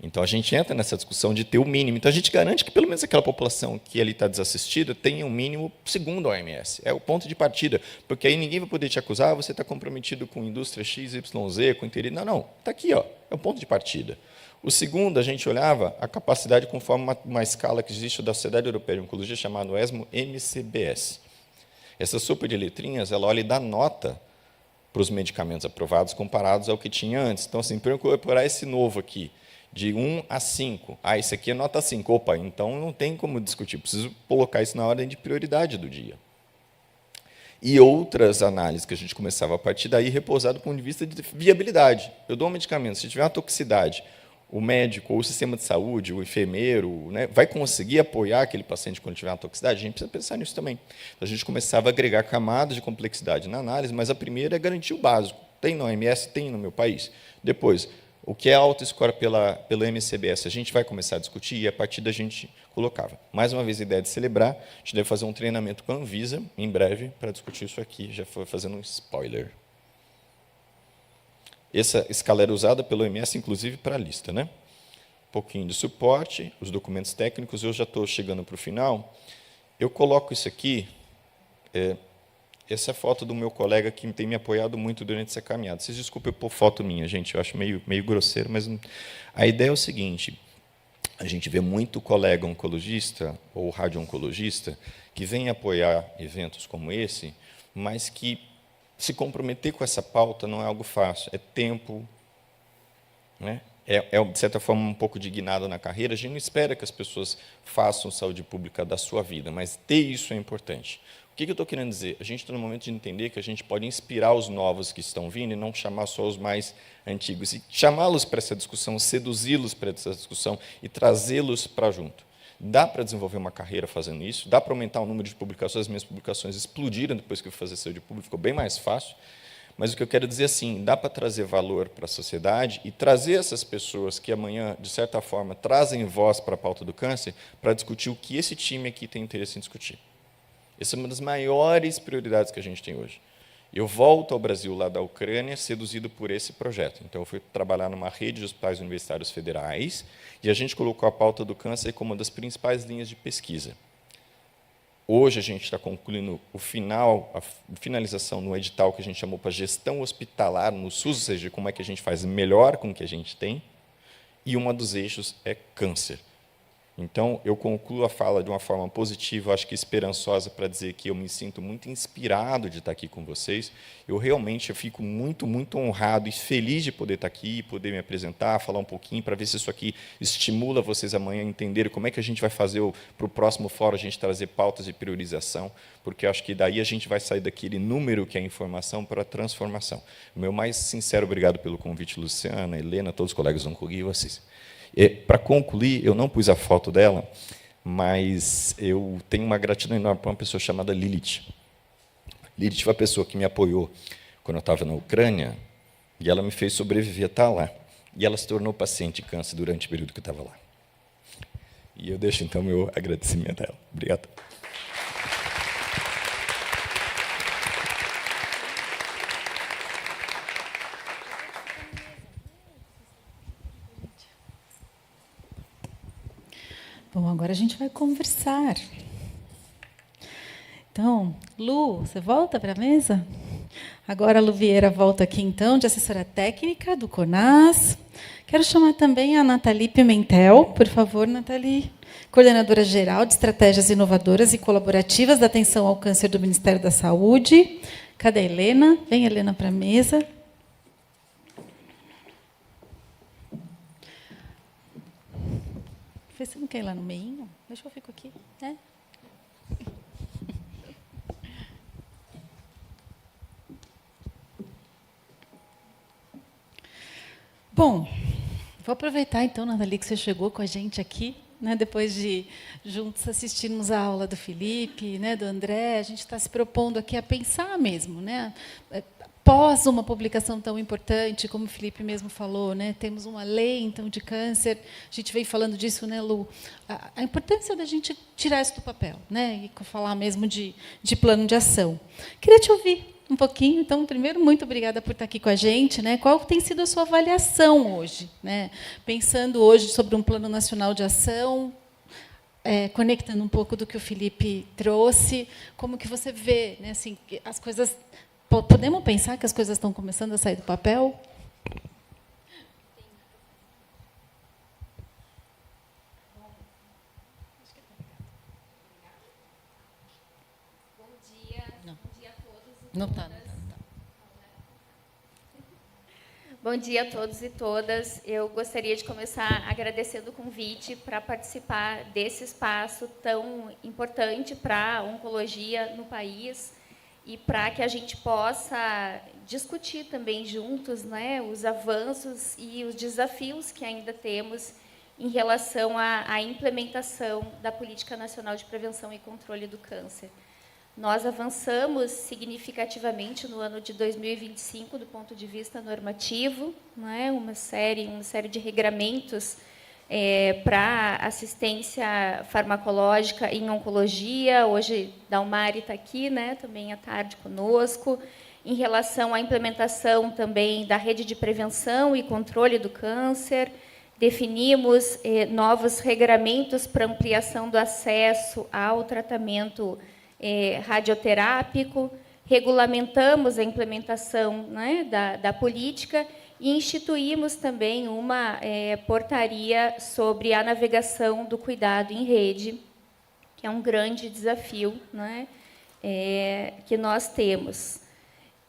Então, a gente entra nessa discussão de ter o mínimo. Então, a gente garante que, pelo menos, aquela população que ali está desassistida tenha um mínimo segundo a OMS. É o ponto de partida, porque aí ninguém vai poder te acusar, você está comprometido com indústria X, Y, Z, com interesse. Não, está aqui, ó, é o ponto de partida. O segundo, a gente olhava a capacidade conforme uma escala que existe da Sociedade Europeia de Oncologia, chamada ESMO-MCBS. Essa sopa de letrinhas, ela olha e dá nota para os medicamentos aprovados comparados ao que tinha antes. Então, assim, para eu incorporar esse novo aqui, de 1 a 5, esse aqui é nota 5, opa, então não tem como discutir, preciso colocar isso na ordem de prioridade do dia. E outras análises que a gente começava a partir daí, repousado do ponto de vista de viabilidade. Eu dou um medicamento, se tiver uma toxicidade, o médico ou o sistema de saúde, o enfermeiro, né, vai conseguir apoiar aquele paciente quando tiver uma toxicidade? A gente precisa pensar nisso também. Então, a gente começava a agregar camadas de complexidade na análise, mas a primeira é garantir o básico. Tem no OMS, tem no meu país. Depois, o que é auto-score pelo MCBS? A gente vai começar a discutir e, a partir da gente colocava. Mais uma vez, a ideia de celebrar, a gente deve fazer um treinamento com a Anvisa, em breve, para discutir isso aqui, já foi fazendo um spoiler. Essa escala era usada pelo OMS, inclusive, para a lista. Né? Um pouquinho de suporte, os documentos técnicos, eu já estou chegando para o final. Eu coloco isso aqui, essa é a foto do meu colega que tem me apoiado muito durante essa caminhada. Vocês desculpem por foto minha, gente, eu acho meio grosseiro, mas a ideia é o seguinte, a gente vê muito colega oncologista ou radio-oncologista que vem apoiar eventos como esse, mas que se comprometer com essa pauta não é algo fácil, é tempo, né? De certa forma, um pouco de guinada na carreira. A gente não espera que as pessoas façam saúde pública da sua vida, mas ter isso é importante. O que eu estou querendo dizer? A gente está no momento de entender que a gente pode inspirar os novos que estão vindo e não chamar só os mais antigos. E chamá-los para essa discussão, seduzi-los para essa discussão e trazê-los para junto. Dá para desenvolver uma carreira fazendo isso, dá para aumentar o número de publicações. As minhas publicações explodiram depois que eu fui fazer saúde pública, ficou bem mais fácil. Mas o que eu quero dizer assim, dá para trazer valor para a sociedade e trazer essas pessoas que amanhã, de certa forma, trazem voz para a pauta do câncer, para discutir o que esse time aqui tem interesse em discutir. Essa é uma das maiores prioridades que a gente tem hoje. Eu volto ao Brasil, lá da Ucrânia, seduzido por esse projeto. Então, eu fui trabalhar numa rede de hospitais universitários federais e a gente colocou a pauta do câncer como uma das principais linhas de pesquisa. Hoje, a gente está concluindo a finalização no edital que a gente chamou para gestão hospitalar no SUS, ou seja, como é que a gente faz melhor com o que a gente tem, e um dos eixos é câncer. Então, eu concluo a fala de uma forma positiva, acho que esperançosa, para dizer que eu me sinto muito inspirado de estar aqui com vocês. Eu fico muito, muito honrado e feliz de poder estar aqui, poder me apresentar, falar um pouquinho, para ver se isso aqui estimula vocês amanhã a entenderem como é que a gente vai fazer para o próximo fórum, a gente trazer pautas de priorização, porque eu acho que daí a gente vai sair daquele número que é a informação para a transformação. O meu mais sincero obrigado pelo convite, Luciana, Helena, todos os colegas do Oncologia e vocês. Para concluir, eu não pus a foto dela, mas eu tenho uma gratidão enorme para uma pessoa chamada Lilith. Lilith foi a pessoa que me apoiou quando eu estava na Ucrânia, e ela me fez sobreviver a estar lá. E ela se tornou paciente de câncer durante o período que eu estava lá. E eu deixo, então, meu agradecimento a ela. Obrigado. Bom, agora a gente vai conversar. Então, Lu, você volta para a mesa? Agora a Lu Vieira volta aqui, então, de assessora técnica do CONAS. Quero chamar também a Nathalie Pimentel. Por favor, Nathalie. Coordenadora Geral de Estratégias Inovadoras e Colaborativas da Atenção ao Câncer do Ministério da Saúde. Cadê a Helena? Vem, Helena, para a mesa. Você não quer ir lá no meio? Deixa eu ficar aqui. É? Bom, vou aproveitar, então, Nathalie, que você chegou com a gente aqui, né, depois de juntos assistirmos a aula do Felipe, né, do André. A gente está se propondo aqui a pensar mesmo, né, após uma publicação tão importante, como o Felipe mesmo falou, né, temos uma lei, então, de câncer. A gente vem falando disso, né, Lu? A importância da gente tirar isso do papel, né, e falar mesmo de plano de ação. Queria te ouvir um pouquinho. Então, primeiro, muito obrigada por estar aqui com a gente, né? Qual tem sido a sua avaliação hoje, né? Pensando hoje sobre um plano nacional de ação, conectando um pouco do que o Felipe trouxe, como que você vê, né? Assim, as coisas, podemos pensar que as coisas estão começando a sair do papel? Não está. Bom dia a todos e todas. Eu gostaria de começar agradecendo o convite para participar desse espaço tão importante para a oncologia no país e para que a gente possa discutir também juntos, né, os avanços e os desafios que ainda temos em relação à implementação da Política Nacional de Prevenção e Controle do Câncer. Nós avançamos significativamente no ano de 2025 do ponto de vista normativo, não é? uma série de regramentos para assistência farmacológica em oncologia. Hoje, Dalmari está aqui, né, também à tarde conosco, em relação à implementação também da rede de prevenção e controle do câncer. Definimos novos regramentos para ampliação do acesso ao tratamento radioterápico, regulamentamos a implementação, né, da política e instituímos também uma portaria sobre a navegação do cuidado em rede, que é um grande desafio, né, que nós temos.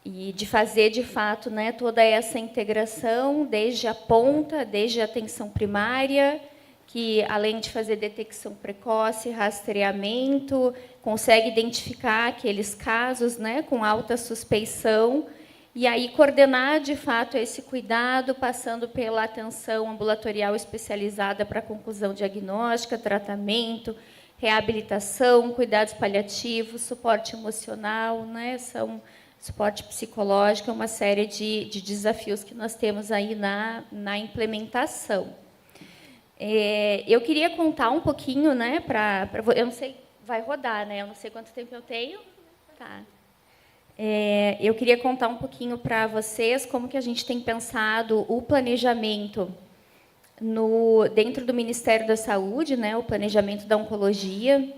e de fazer, de fato, né, toda essa integração, desde a ponta, desde a atenção primária, que, além de fazer detecção precoce, rastreamento, consegue identificar aqueles casos, né, com alta suspeição, e aí coordenar, de fato, esse cuidado, passando pela atenção ambulatorial especializada para conclusão diagnóstica, tratamento, reabilitação, cuidados paliativos, suporte emocional, né, suporte psicológico, uma série de desafios que nós temos aí na implementação. Eu queria contar um pouquinho, né, eu não sei, vai rodar, né? Eu não sei quanto tempo eu tenho. Tá. Eu queria contar um pouquinho para vocês como que a gente tem pensado o planejamento dentro do Ministério da Saúde, né, o planejamento da oncologia.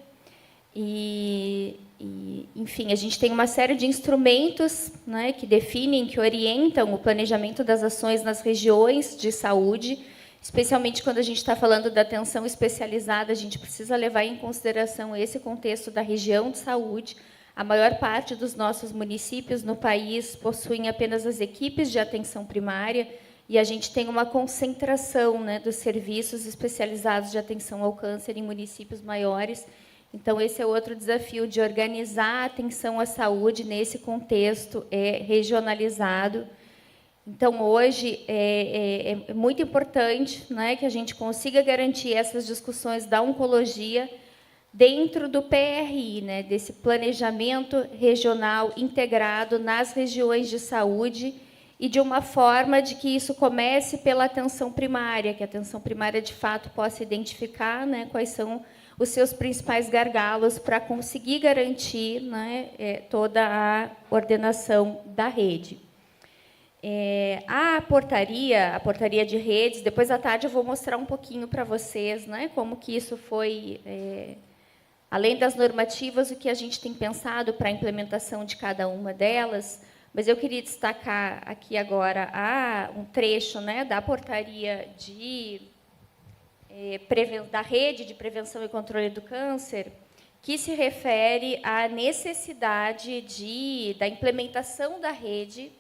Enfim, a gente tem uma série de instrumentos, né, que definem, que orientam o planejamento das ações nas regiões de saúde, especialmente quando a gente está falando da atenção especializada, a gente precisa levar em consideração esse contexto da região de saúde. A maior parte dos nossos municípios no país possuem apenas as equipes de atenção primária, e a gente tem uma concentração, né, dos serviços especializados de atenção ao câncer em municípios maiores. Então, esse é outro desafio, de organizar a atenção à saúde nesse contexto regionalizado. Então, hoje, é muito importante, né, que a gente consiga garantir essas discussões da oncologia dentro do PRI, né, desse planejamento regional integrado nas regiões de saúde, e de uma forma de que isso comece pela atenção primária, que a atenção primária, de fato, possa identificar, né, quais são os seus principais gargalos para conseguir garantir, né, toda a ordenação da rede. A portaria de redes, depois à tarde eu vou mostrar um pouquinho para vocês, né, como que isso foi, além das normativas, o que a gente tem pensado para a implementação de cada uma delas, mas eu queria destacar aqui agora um trecho, né, da portaria da Rede de Prevenção e Controle do Câncer, que se refere à necessidade da implementação da rede,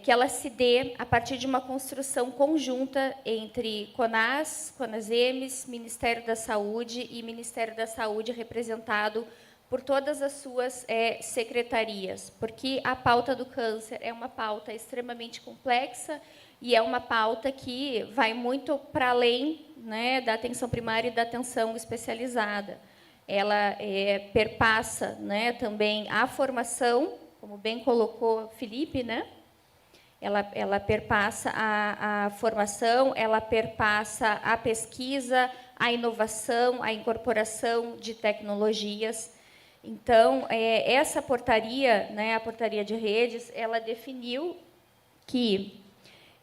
que ela se dê a partir de uma construção conjunta entre CONAS, CONASEMES, Ministério da Saúde e Ministério da Saúde representado por todas as suas secretarias, porque a pauta do câncer é uma pauta extremamente complexa e é uma pauta que vai muito para além, né, da atenção primária e da atenção especializada. Ela perpassa, né, também a formação, como bem colocou Felipe, né? Ela perpassa a formação, ela perpassa a pesquisa, a inovação, a incorporação de tecnologias. Então, essa portaria, né, a portaria de redes, ela definiu que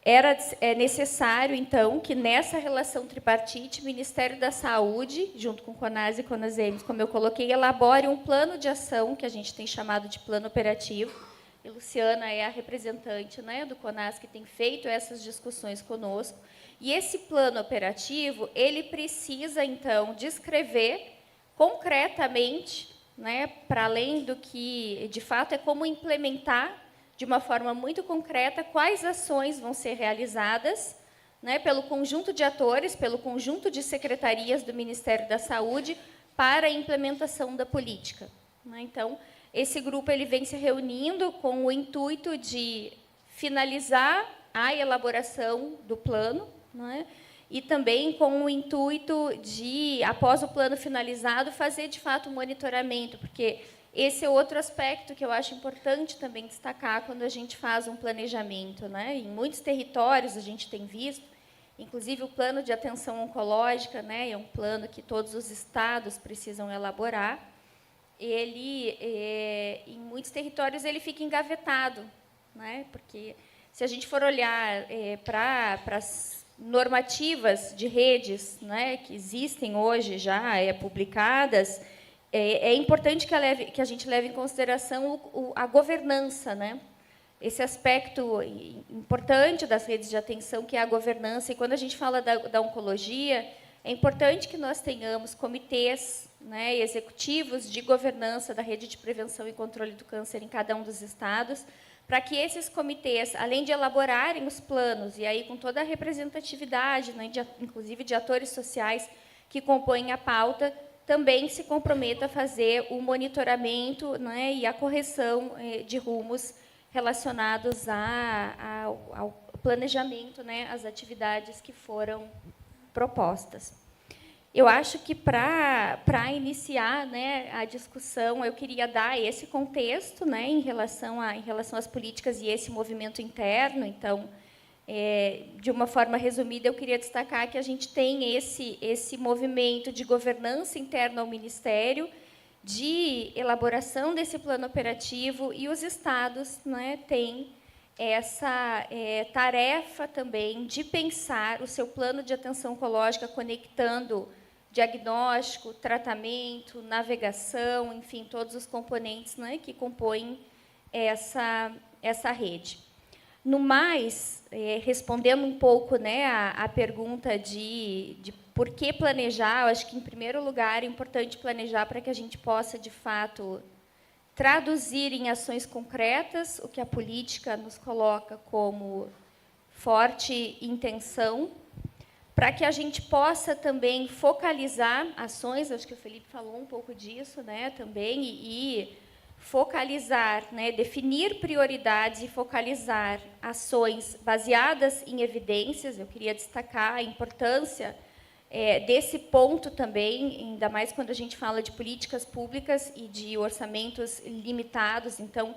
é necessário, então, que nessa relação tripartite, o Ministério da Saúde, junto com CONAS e CONASEMES, como eu coloquei, elabore um plano de ação, que a gente tem chamado de plano operativo. E Luciana é a representante, né, do CONAS, que tem feito essas discussões conosco. E esse plano operativo, ele precisa, então, descrever concretamente, né, para além do que, de fato, é como implementar de uma forma muito concreta quais ações vão ser realizadas, né, pelo conjunto de atores, pelo conjunto de secretarias do Ministério da Saúde para a implementação da política. Então, esse grupo ele vem se reunindo com o intuito de finalizar a elaboração do plano, né, e também com o intuito de, após o plano finalizado, fazer, de fato, um monitoramento, porque esse é outro aspecto que eu acho importante também destacar quando a gente faz um planejamento, né? Em muitos territórios a gente tem visto, inclusive o plano de atenção oncológica, né, é um plano que todos os estados precisam elaborar. Ele, em muitos territórios, ele fica engavetado, né? Porque se a gente for olhar para as normativas de redes, né, que existem hoje já publicadas, é importante que a gente leve em consideração a governança, né? Esse aspecto importante das redes de atenção, que é a governança. E quando a gente fala da oncologia, é importante que nós tenhamos comitês, né, executivos de governança da rede de prevenção e controle do câncer em cada um dos estados, para que esses comitês, além de elaborarem os planos, e aí com toda a representatividade, né, inclusive de atores sociais que compõem a pauta, também se comprometa a fazer o monitoramento, né, e a correção de rumos relacionados ao planejamento, né, às atividades que foram propostas. Eu acho que, para iniciar, né, a discussão, eu queria dar esse contexto, né, em relação às políticas e esse movimento interno. Então, de uma forma resumida, eu queria destacar que a gente tem esse movimento de governança interna ao Ministério, de elaboração desse plano operativo, e os estados, né, têm essa tarefa também de pensar o seu plano de atenção oncológica, conectando diagnóstico, tratamento, navegação, enfim, todos os componentes, né, que compõem essa rede. No mais, respondendo um pouco, né, a pergunta de por que planejar, eu acho que, em primeiro lugar, é importante planejar para que a gente possa, de fato, traduzir em ações concretas o que a política nos coloca como forte intenção, para que a gente possa também focalizar ações, acho que o Felipe falou um pouco disso, né, também, e focalizar, né, definir prioridades e focalizar ações baseadas em evidências. Eu queria destacar a importância desse ponto também, ainda mais quando a gente fala de políticas públicas e de orçamentos limitados. Então,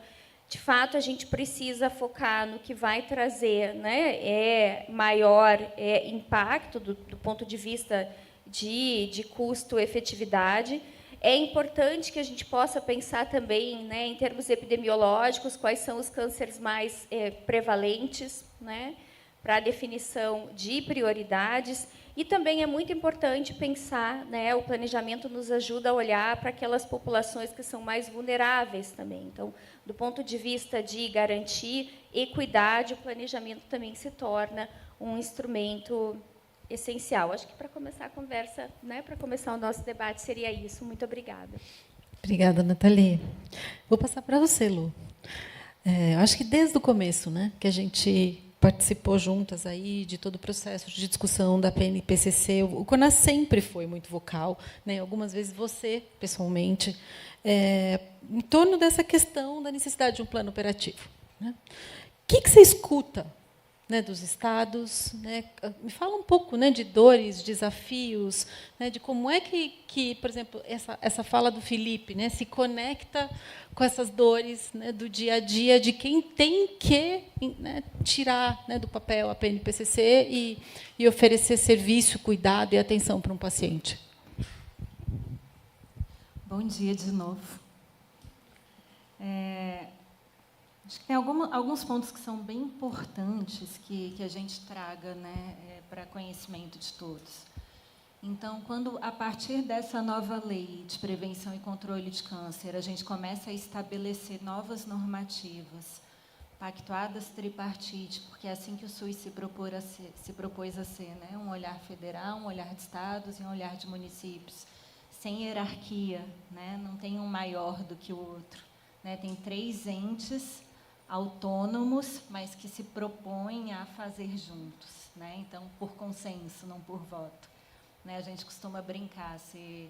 de fato, a gente precisa focar no que vai trazer, né, maior impacto do ponto de vista de custo-efetividade. É importante que a gente possa pensar também, né, em termos epidemiológicos, quais são os cânceres mais prevalentes, né, para a definição de prioridades. E também é muito importante pensar, né, o planejamento nos ajuda a olhar para aquelas populações que são mais vulneráveis também. Então, do ponto de vista de garantir equidade, o planejamento também se torna um instrumento essencial. Acho que, para começar a conversa, né, para começar o nosso debate, seria isso. Muito obrigada. Obrigada, Nathalie. Vou passar para você, Lu. Acho que desde o começo, né, que a gente participou juntas aí de todo o processo de discussão da PNPCC, o CONAS sempre foi muito vocal, né, algumas vezes você, pessoalmente, em torno dessa questão da necessidade de um plano operativo. Né? O que você escuta, né, dos estados, né? Me fala um pouco, né, de dores, desafios, né, de como é que, por exemplo, essa fala do Felipe, né, se conecta com essas dores, né, do dia a dia de quem tem que, né, tirar, né, do papel a PNPCC e oferecer serviço, cuidado e atenção para um paciente. Bom dia de novo. Acho que tem alguns pontos que são bem importantes que a gente traga, né, para conhecimento de todos. Então, quando, a partir dessa nova lei de prevenção e controle de câncer, a gente começa a estabelecer novas normativas, pactuadas tripartite, porque é assim que o SUS se propôs a ser, né, um olhar federal, um olhar de estados e um olhar de municípios, sem hierarquia, né, não tem um maior do que o outro. Né, tem 3 entes autônomos, mas que se propõem a fazer juntos, né? Então, por consenso, não por voto. Né, a gente costuma brincar, se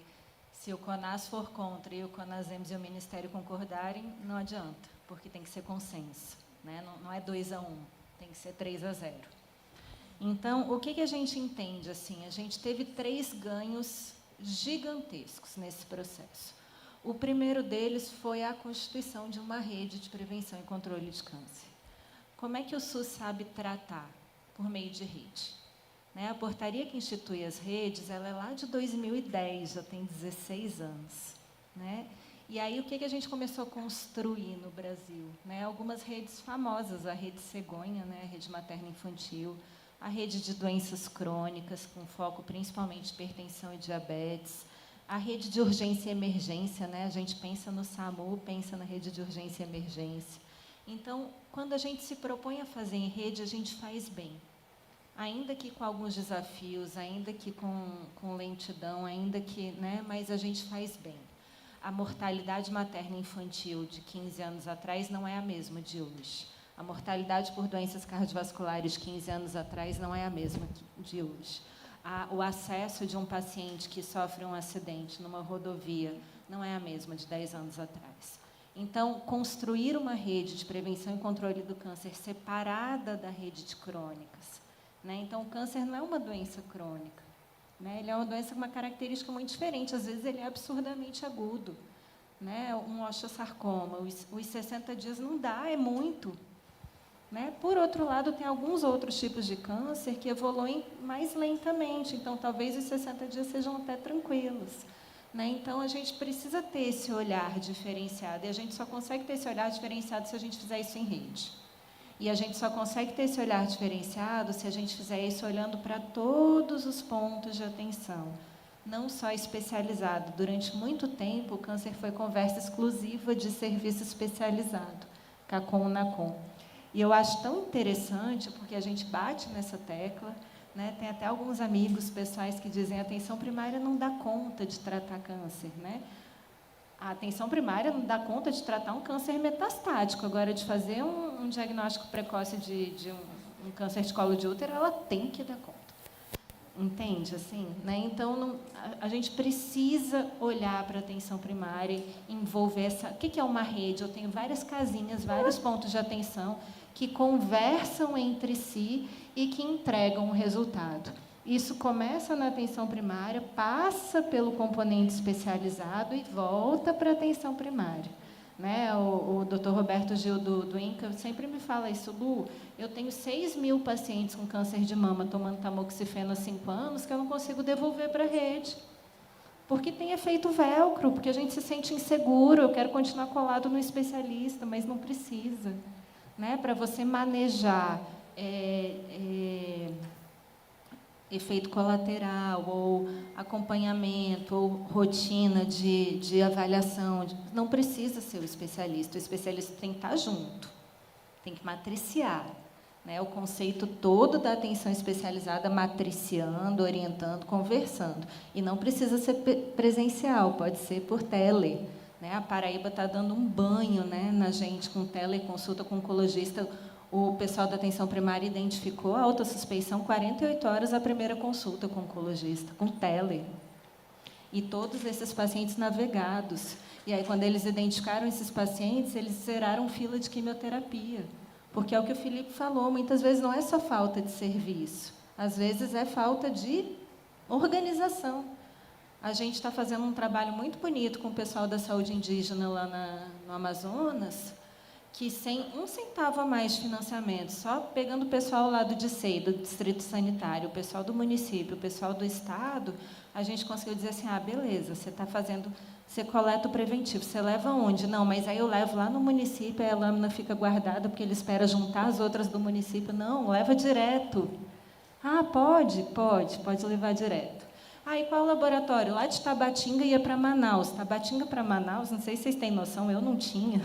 o CONAS for contra e o CONASEMS e o Ministério concordarem, não adianta, porque tem que ser consenso. Né? Não é 2-1, tem que ser 3-0. Então, o que a gente entende? Assim, a gente teve 3 ganhos gigantescos nesse processo. O primeiro deles foi a constituição de uma rede de prevenção e controle de câncer. Como é que o SUS sabe tratar? Por meio de rede. Né? A portaria que institui as redes, ela é lá de 2010, já tem 16 anos. Né? E aí, o que a gente começou a construir no Brasil? Né? Algumas redes famosas, a rede Cegonha, né? A rede materno-infantil, a rede de doenças crônicas, com foco principalmente em hipertensão e diabetes, a rede de urgência e emergência, né? A gente pensa no SAMU, pensa na rede de urgência e emergência. Então, quando a gente se propõe a fazer em rede, a gente faz bem. ainda que com alguns desafios, ainda que com lentidão, ainda que, né, mas a gente faz bem. A mortalidade materna e infantil de 15 anos atrás não é a mesma de hoje. A mortalidade por doenças cardiovasculares de 15 anos atrás não é a mesma de hoje. O acesso de um paciente que sofre um acidente numa rodovia não é a mesma de 10 anos atrás. Então, construir uma rede de prevenção e controle do câncer separada da rede de crônicas, né? Então, o câncer não é uma doença crônica, né? Ele é uma doença com uma característica muito diferente. Às vezes, ele é absurdamente agudo, né? Um osteosarcoma, os 60 dias não dá, é muito, né? Por outro lado, tem alguns outros tipos de câncer que evoluem mais lentamente, então talvez os 60 dias sejam até tranquilos, né? Então, a gente precisa ter esse olhar diferenciado, e a gente só consegue ter esse olhar diferenciado se a gente fizer isso em rede. E a gente só consegue ter esse olhar diferenciado se a gente fizer isso olhando para todos os pontos de atenção, não só especializado. Durante muito tempo, o câncer foi conversa exclusiva de serviço especializado, CACOM, NACOM. E eu acho tão interessante, porque a gente bate nessa tecla, né? Tem até alguns amigos pessoais que dizem que a atenção primária não dá conta de tratar câncer, né? A atenção primária não dá conta de tratar um câncer metastático. Agora, de fazer um diagnóstico precoce de um câncer de colo de útero, ela tem que dar conta. Entende? Assim, né? Então, a gente precisa olhar para a atenção primária e envolver essa... O que é uma rede? Eu tenho várias casinhas, vários pontos de atenção que conversam entre si e que entregam um resultado. Isso começa na atenção primária, passa pelo componente especializado e volta para a atenção primária, né? O Dr. Roberto Gil, do INCA, sempre me fala isso: Lu, eu tenho 6.000 pacientes com câncer de mama tomando tamoxifeno há 5 anos que eu não consigo devolver para a rede, porque tem efeito velcro, porque a gente se sente inseguro, eu quero continuar colado no especialista, mas não precisa, né? Para você manejar efeito colateral, ou acompanhamento, ou rotina de avaliação, não precisa ser o especialista tem que estar junto, tem que matriciar, né? O conceito todo da atenção especializada, matriciando, orientando, conversando, e não precisa ser presencial, pode ser por tele, né? A Paraíba está dando um banho, né, na gente com teleconsulta com oncologista. O pessoal da atenção primária identificou a alta suspeição 48 horas a primeira consulta com o oncologista, com tele. E todos esses pacientes navegados. E aí, quando eles identificaram esses pacientes, eles zeraram fila de quimioterapia. Porque é o que o Felipe falou, muitas vezes não é só falta de serviço, às vezes é falta de organização. A gente está fazendo um trabalho muito bonito com o pessoal da saúde indígena lá no Amazonas, que sem um centavo a mais de financiamento, só pegando o pessoal lá do DICEI, do Distrito Sanitário, o pessoal do município, o pessoal do Estado, a gente conseguiu dizer assim: ah, beleza, você está fazendo, você coleta o preventivo, você leva onde? Não, mas aí eu levo lá no município, aí a lâmina fica guardada, porque ele espera juntar as outras do município. Não, leva direto. Ah, pode levar direto. Ah, e qual o laboratório? Lá de Tabatinga ia para Manaus. Tabatinga para Manaus, não sei se vocês têm noção, eu não tinha,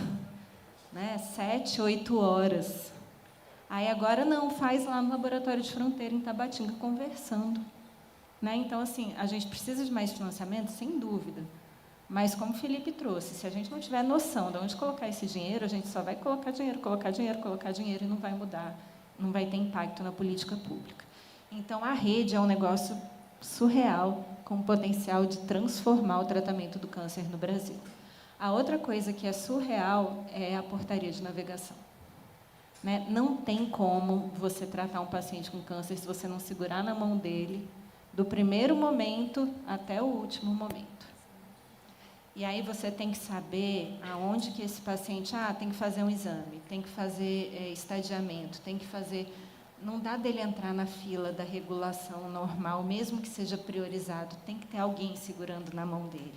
né? 7, 8 horas. Aí agora não, faz lá no laboratório de fronteira em Tabatinga, conversando, né? Então, assim, a gente precisa de mais financiamento, sem dúvida. Mas, como o Felipe trouxe, se a gente não tiver noção de onde colocar esse dinheiro, a gente só vai colocar dinheiro e não vai mudar, não vai ter impacto na política pública. Então, a rede é um negócio surreal, com potencial de transformar o tratamento do câncer no Brasil. A outra coisa que é surreal é a portaria de navegação, né? Não tem como você tratar um paciente com câncer se você não segurar na mão dele, do primeiro momento até o último momento. E aí você tem que saber aonde que esse paciente... Ah, tem que fazer um exame, tem que fazer estadiamento, tem que fazer... Não dá dele entrar na fila da regulação normal, mesmo que seja priorizado, tem que ter alguém segurando na mão dele.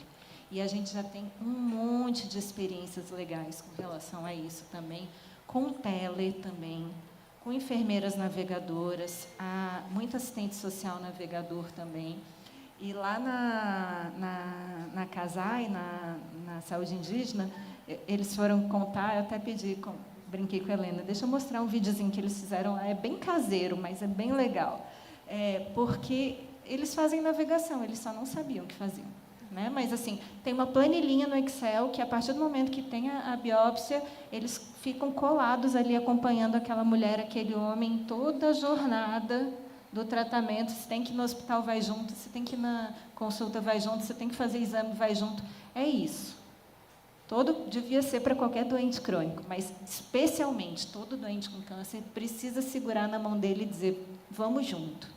E a gente já tem um monte de experiências legais com relação a isso também, com tele também, com enfermeiras navegadoras, muito assistente social navegador também. E lá na CASAI, na saúde indígena, eles foram contar, eu até pedi brinquei com a Helena, deixa eu mostrar um videozinho que eles fizeram lá, é bem caseiro, mas é bem legal. Porque eles fazem navegação, eles só não sabiam o que faziam. Né? Mas, assim, tem uma planilhinha no Excel que, a partir do momento que tem a biópsia, eles ficam colados ali, acompanhando aquela mulher, aquele homem, toda a jornada do tratamento. Se tem que ir no hospital, vai junto. Se tem que ir na consulta, vai junto. Se tem que fazer exame, vai junto. É isso. Devia ser para qualquer doente crônico, mas, especialmente, todo doente com câncer precisa segurar na mão dele e dizer, vamos junto.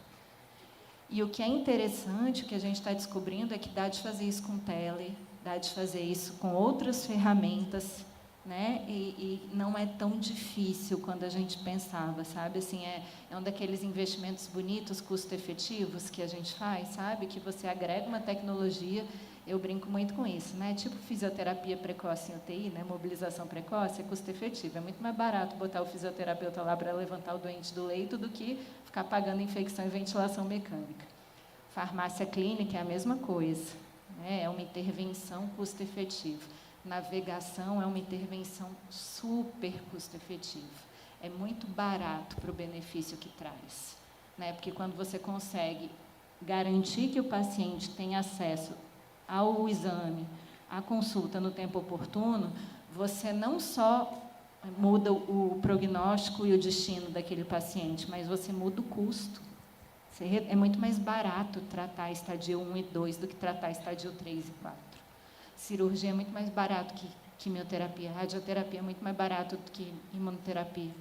E o que é interessante, o que a gente está descobrindo, é que dá de fazer isso com tele, dá de fazer isso com outras ferramentas, né? E não é tão difícil quando a gente pensava, sabe? Assim, é um daqueles investimentos bonitos, custo-efetivos, que a gente faz, sabe? Que você agrega uma tecnologia, eu brinco muito com isso, né? Tipo fisioterapia precoce em UTI, né? Mobilização precoce, é custo-efetivo. É muito mais barato botar o fisioterapeuta lá para levantar o doente do leito do que ficar pagando infecção e ventilação mecânica. Farmácia clínica é a mesma coisa, né? É uma intervenção custo-efetiva. Navegação é uma intervenção super custo-efetiva. É muito barato para o benefício que traz, né? Porque quando você consegue garantir que o paciente tem acesso ao exame, à consulta no tempo oportuno, você não só muda o prognóstico e o destino daquele paciente, mas você muda o custo. É muito mais barato tratar estadio 1 e 2 do que tratar estadio 3 e 4. Cirurgia é muito mais barato que quimioterapia, radioterapia é muito mais barato do que imunoterapia.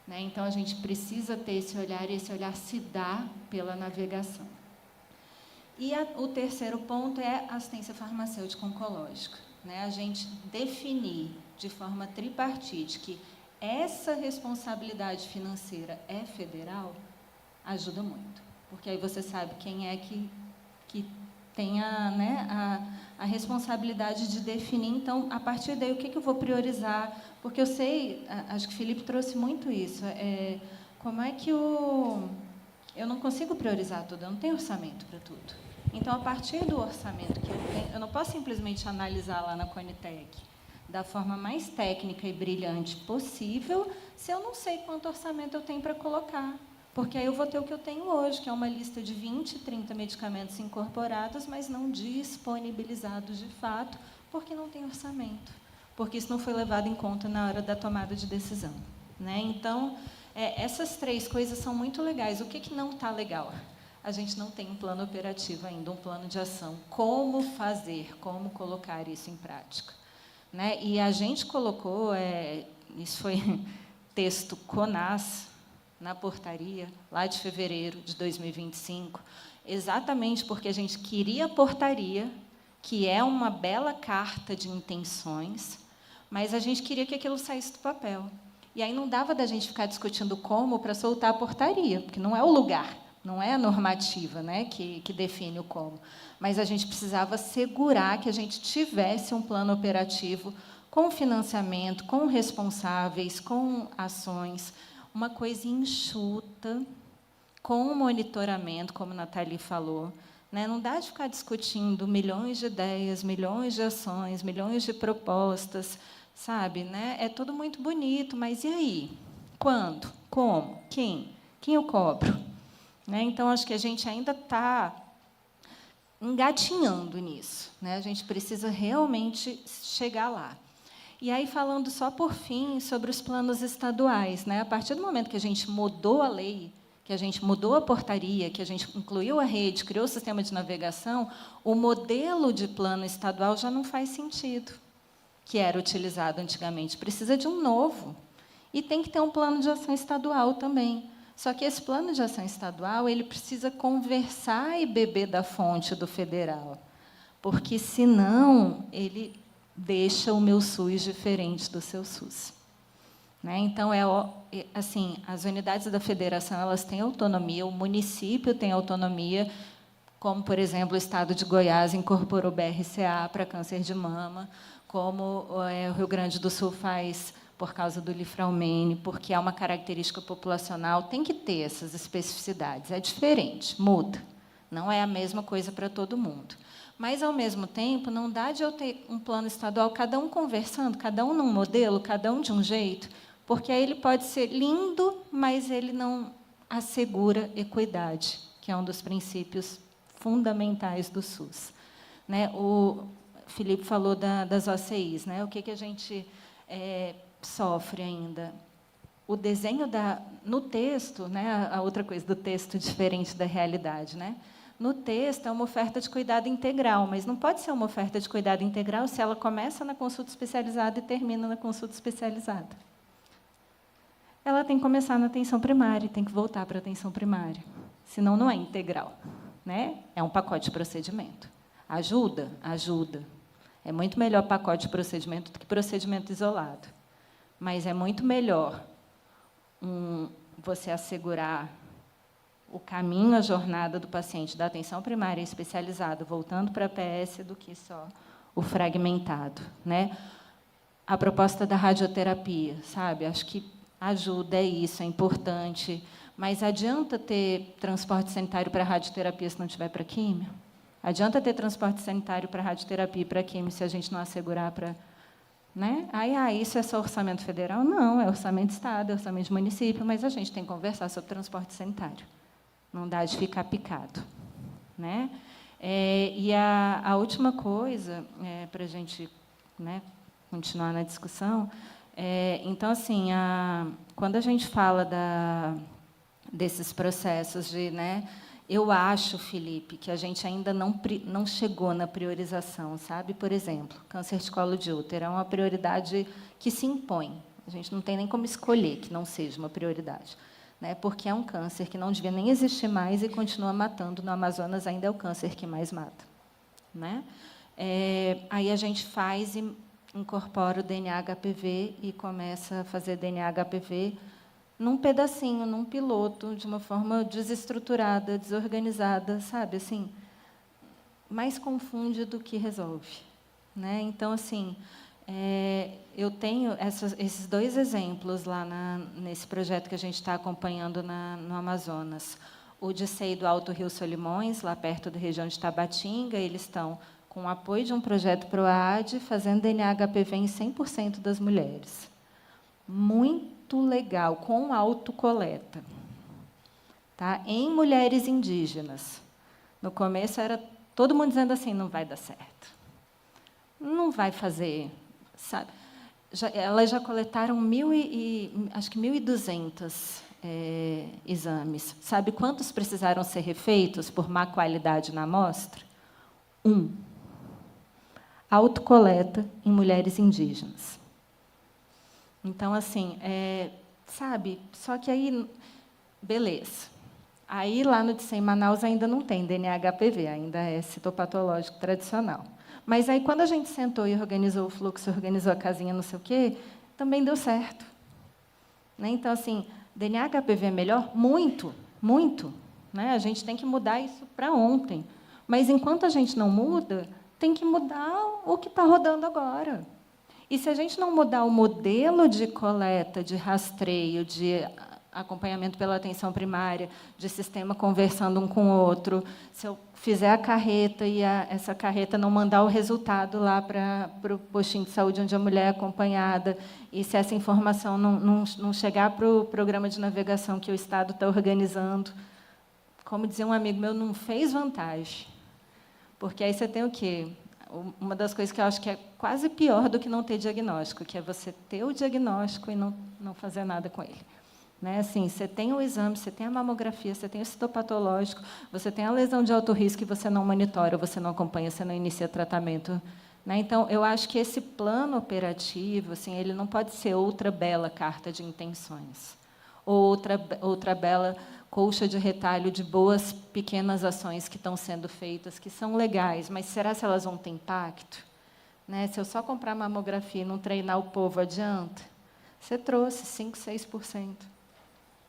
Né? Então, a gente precisa ter esse olhar, e esse olhar se dá pela navegação. E o terceiro ponto é a assistência farmacêutica oncológica. Né? A gente definir de forma tripartite que essa responsabilidade financeira é federal, ajuda muito. Porque aí você sabe quem é que tem a responsabilidade de definir. Então, a partir daí, o que eu vou priorizar? Porque eu sei, acho que o Felipe trouxe muito isso, como é que eu não consigo priorizar tudo, eu não tenho orçamento para tudo. Então, a partir do orçamento que eu tenho, eu não posso simplesmente analisar lá na Conitec da forma mais técnica e brilhante possível, se eu não sei quanto orçamento eu tenho para colocar. Porque aí eu vou ter o que eu tenho hoje, que é uma lista de 20, 30 medicamentos incorporados, mas não disponibilizados de fato, porque não tem orçamento. Porque isso não foi levado em conta na hora da tomada de decisão. Né? Então, essas três coisas são muito legais. O que não está legal? A gente não tem um plano operativo ainda, um plano de ação. Como fazer, como colocar isso em prática. Né? E a gente colocou, isso foi texto CONAS, na portaria, lá de fevereiro de 2025, exatamente porque a gente queria a portaria, que é uma bela carta de intenções, mas a gente queria que aquilo saísse do papel. E aí não dava da gente ficar discutindo como para soltar a portaria, porque não é o lugar, não é a normativa, né, que define o como. Mas a gente precisava assegurar que a gente tivesse um plano operativo com financiamento, com responsáveis, com ações, uma coisa enxuta, com monitoramento, como a Nathalie falou. Né? Não dá de ficar discutindo milhões de ideias, milhões de ações, milhões de propostas, sabe? Né? É tudo muito bonito, mas e aí? Quando? Como? Quem? Quem eu cobro? Né? Então, acho que a gente ainda está engatinhando nisso. Né? A gente precisa realmente chegar lá. E aí, falando só por fim sobre os planos estaduais, né? A partir do momento que a gente mudou a lei, que a gente mudou a portaria, que a gente incluiu a rede, criou o sistema de navegação, o modelo de plano estadual já não faz sentido, que era utilizado antigamente. Precisa de um novo. E tem que ter um plano de ação estadual também. Só que esse plano de ação estadual ele precisa conversar e beber da fonte do federal, porque, senão, ele deixa o meu SUS diferente do seu SUS. Né? Então, assim, as unidades da federação elas têm autonomia, o município tem autonomia, como, por exemplo, o Estado de Goiás incorporou o BRCA para câncer de mama, como o Rio Grande do Sul faz por causa do Lifraumene, porque é uma característica populacional, tem que ter essas especificidades. É diferente, muda. Não é a mesma coisa para todo mundo. Mas, ao mesmo tempo, não dá de eu ter um plano estadual, cada um conversando, cada um num modelo, cada um de um jeito, Porque aí ele pode ser lindo, mas ele não assegura equidade, que é um dos princípios fundamentais do SUS. Né? O Felipe falou das OCIs, né? O que a gente sofre ainda? O desenho no texto, né? A outra coisa do texto diferente da realidade, né? No texto é uma oferta de cuidado integral, mas não pode ser uma oferta de cuidado integral se ela começa na consulta especializada e termina na consulta especializada. Ela tem que começar na atenção primária e tem que voltar para a atenção primária, senão não é integral, né? É um pacote de procedimento. Ajuda? Ajuda. É muito melhor pacote de procedimento do que procedimento isolado. Mas é muito melhor você assegurar o caminho, a jornada do paciente da atenção primária especializada, voltando para a PS, do que só o fragmentado. Né? A proposta da radioterapia, sabe? Acho que ajuda, é isso, é importante. Mas adianta ter transporte sanitário para radioterapia se não tiver para químio? Adianta ter transporte sanitário para radioterapia e para químio se a gente não assegurar para... Né? Isso é só orçamento federal? Não, é orçamento de Estado, é orçamento de município, mas a gente tem que conversar sobre transporte sanitário. Não dá de ficar picado. Né? E a última coisa, para a gente, né, continuar na discussão, então, assim, quando a gente fala desses processos de... Né, eu acho, Felipe, que a gente ainda não chegou na priorização, sabe? Por exemplo, câncer de colo de útero é uma prioridade que se impõe. A gente não tem nem como escolher que não seja uma prioridade, né? Porque é um câncer que não devia nem existir mais e continua matando. No Amazonas ainda é o câncer que mais mata, né? Aí a gente faz e incorpora o DNA HPV e começa a fazer DNA HPV num pedacinho, num piloto, de uma forma desestruturada, desorganizada, sabe? Assim, mais confunde do que resolve. Né? Então, assim, eu tenho esses dois exemplos lá nesse projeto que a gente está acompanhando no Amazonas. O de SEI do Alto Rio Solimões, lá perto da região de Tabatinga, eles estão com o apoio de um projeto PROAD, fazendo DNA HPV em 100% das mulheres. Muito legal, com autocoleta. Tá? Em mulheres indígenas. No começo, era todo mundo dizendo assim, não vai dar certo. Não vai fazer. Sabe? Elas já coletaram acho que 1.200 exames. Sabe quantos precisaram ser refeitos por má qualidade na amostra? 1. Autocoleta em mulheres indígenas. Então, assim, sabe, só que aí, beleza. Aí, lá no DICEM Manaus, ainda não tem DNA HPV, ainda é citopatológico tradicional. Mas aí, quando a gente sentou e organizou o fluxo, organizou a casinha, não sei o quê, também deu certo. Né? Então, assim, DNA HPV é melhor? Muito, muito. Né? A gente tem que mudar isso para ontem. Mas, enquanto a gente não muda, tem que mudar o que está rodando agora. E se a gente não mudar o modelo de coleta, de rastreio, de acompanhamento pela atenção primária, de sistema conversando um com o outro, se eu fizer a carreta e essa carreta não mandar o resultado lá para o postinho de saúde onde a mulher é acompanhada, e se essa informação não chegar para o programa de navegação que o Estado está organizando, como dizia um amigo meu, não fez vantagem. Porque aí você tem o quê? Uma das coisas que eu acho que é quase pior do que não ter diagnóstico, que é você ter o diagnóstico e não fazer nada com ele. Né? Assim, você tem o exame, você tem a mamografia, você tem o citopatológico, você tem a lesão de alto risco e você não monitora, você não acompanha, você não inicia tratamento. Né? Então, eu acho que esse plano operativo, assim, ele não pode ser outra bela carta de intenções, ou outra bela colcha de retalho de boas pequenas ações que estão sendo feitas, que são legais, mas será se elas vão ter impacto? Né? Se eu só comprar mamografia e não treinar o povo, adianta? Você trouxe 5%, 6%.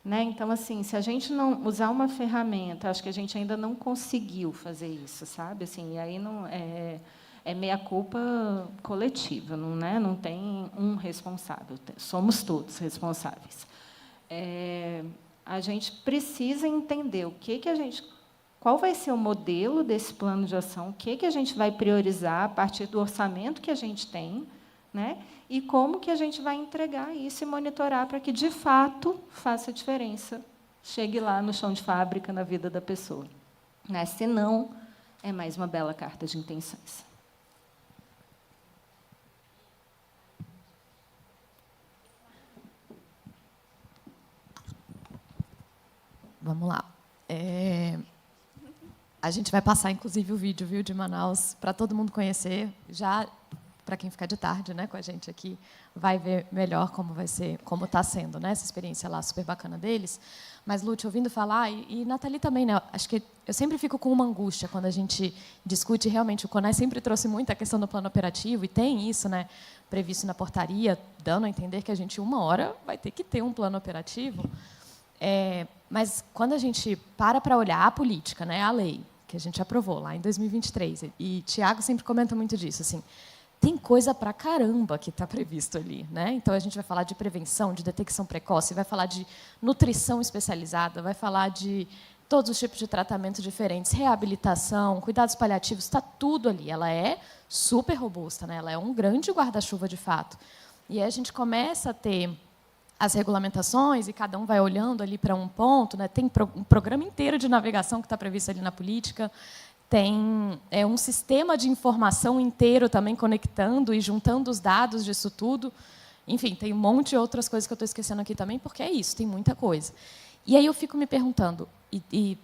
Né? Então, assim, se a gente não usar uma ferramenta, acho que a gente ainda não conseguiu fazer isso, sabe? Assim, e aí não é meia-culpa coletiva, não, né? Não tem um responsável, somos todos responsáveis. A gente precisa entender qual vai ser o modelo desse plano de ação, o que a gente vai priorizar a partir do orçamento que a gente tem, né? E como que a gente vai entregar isso e monitorar para que, de fato, faça diferença, chegue lá no chão de fábrica, na vida da pessoa. Né? Senão, é mais uma bela carta de intenções. Vamos lá. A gente vai passar, inclusive, o vídeo, viu, de Manaus, para todo mundo conhecer. Já, para quem ficar de tarde, né, com a gente aqui, vai ver melhor como vai ser, como está sendo, né, essa experiência lá super bacana deles. Mas, Lúcia, ouvindo falar, e Nathalie também, né, acho que eu sempre fico com uma angústia quando a gente discute. Realmente, o CONAS sempre trouxe muito a questão do plano operativo, e tem isso, né, previsto na portaria, dando a entender que a gente, uma hora, vai ter que ter um plano operativo. Mas, quando a gente para olhar a política, né, a lei, que a gente aprovou lá em 2023, e Tiago sempre comenta muito disso, assim, tem coisa pra caramba que está previsto ali, né? Então, a gente vai falar de prevenção, de detecção precoce, vai falar de nutrição especializada, vai falar de todos os tipos de tratamento diferentes, reabilitação, cuidados paliativos, está tudo ali. Ela é super robusta, né? Ela é um grande guarda-chuva, de fato. E aí a gente começa a ter as regulamentações, e cada um vai olhando ali para um ponto, né? Tem um programa inteiro de navegação que está previsto ali na política, tem um sistema de informação inteiro também conectando e juntando os dados disso tudo. Enfim, tem um monte de outras coisas que eu estou esquecendo aqui também, porque é isso, tem muita coisa. E aí eu fico me perguntando, e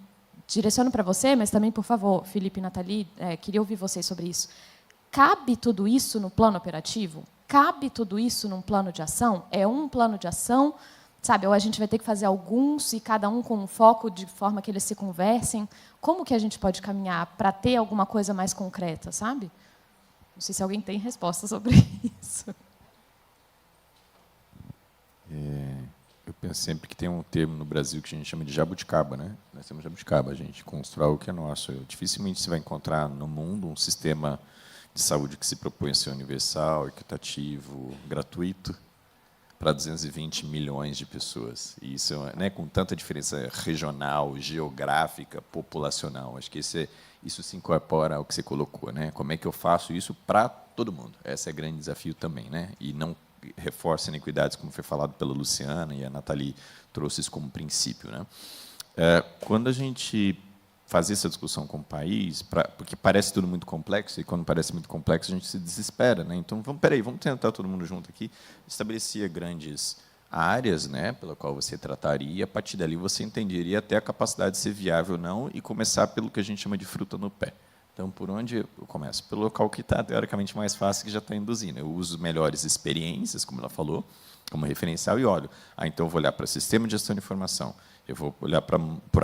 direciono para você, mas também, por favor, Felipe e Nathalie, queria ouvir vocês sobre isso. Cabe tudo isso no plano operativo? Cabe tudo isso num plano de ação? É um plano de ação, sabe? Ou a gente vai ter que fazer alguns, e cada um com um foco, de forma que eles se conversem? Como que a gente pode caminhar para ter alguma coisa mais concreta, sabe? Não sei se alguém tem resposta sobre isso. Eu penso sempre que tem um termo no Brasil que a gente chama de jabuticaba, né? Nós temos jabuticaba, a gente constrói o que é nosso. Dificilmente se vai encontrar no mundo um sistema de saúde que se propõe a ser universal, equitativo, gratuito, para 220 milhões de pessoas. E isso, né, com tanta diferença regional, geográfica, populacional. Acho que isso se incorpora ao que você colocou, né? Como é que eu faço isso para todo mundo? Esse é o grande desafio também, né? E não reforça iniquidades, como foi falado pela Luciana, e a Nathalie trouxe isso como princípio, né? Quando a gente faz essa discussão com o país, porque parece tudo muito complexo, e quando parece muito complexo a gente se desespera, né? Então, vamos tentar todo mundo junto aqui. Estabelecia grandes áreas, né, pela qual você trataria, e a partir dali você entenderia até a capacidade de ser viável ou não, e começar pelo que a gente chama de fruta no pé. Então, por onde eu começo? Pelo local que está, teoricamente, mais fácil, que já está induzindo. Eu uso melhores experiências, como ela falou, como referencial, e olho. Então, eu vou olhar para o sistema de gestão de informação, eu vou olhar para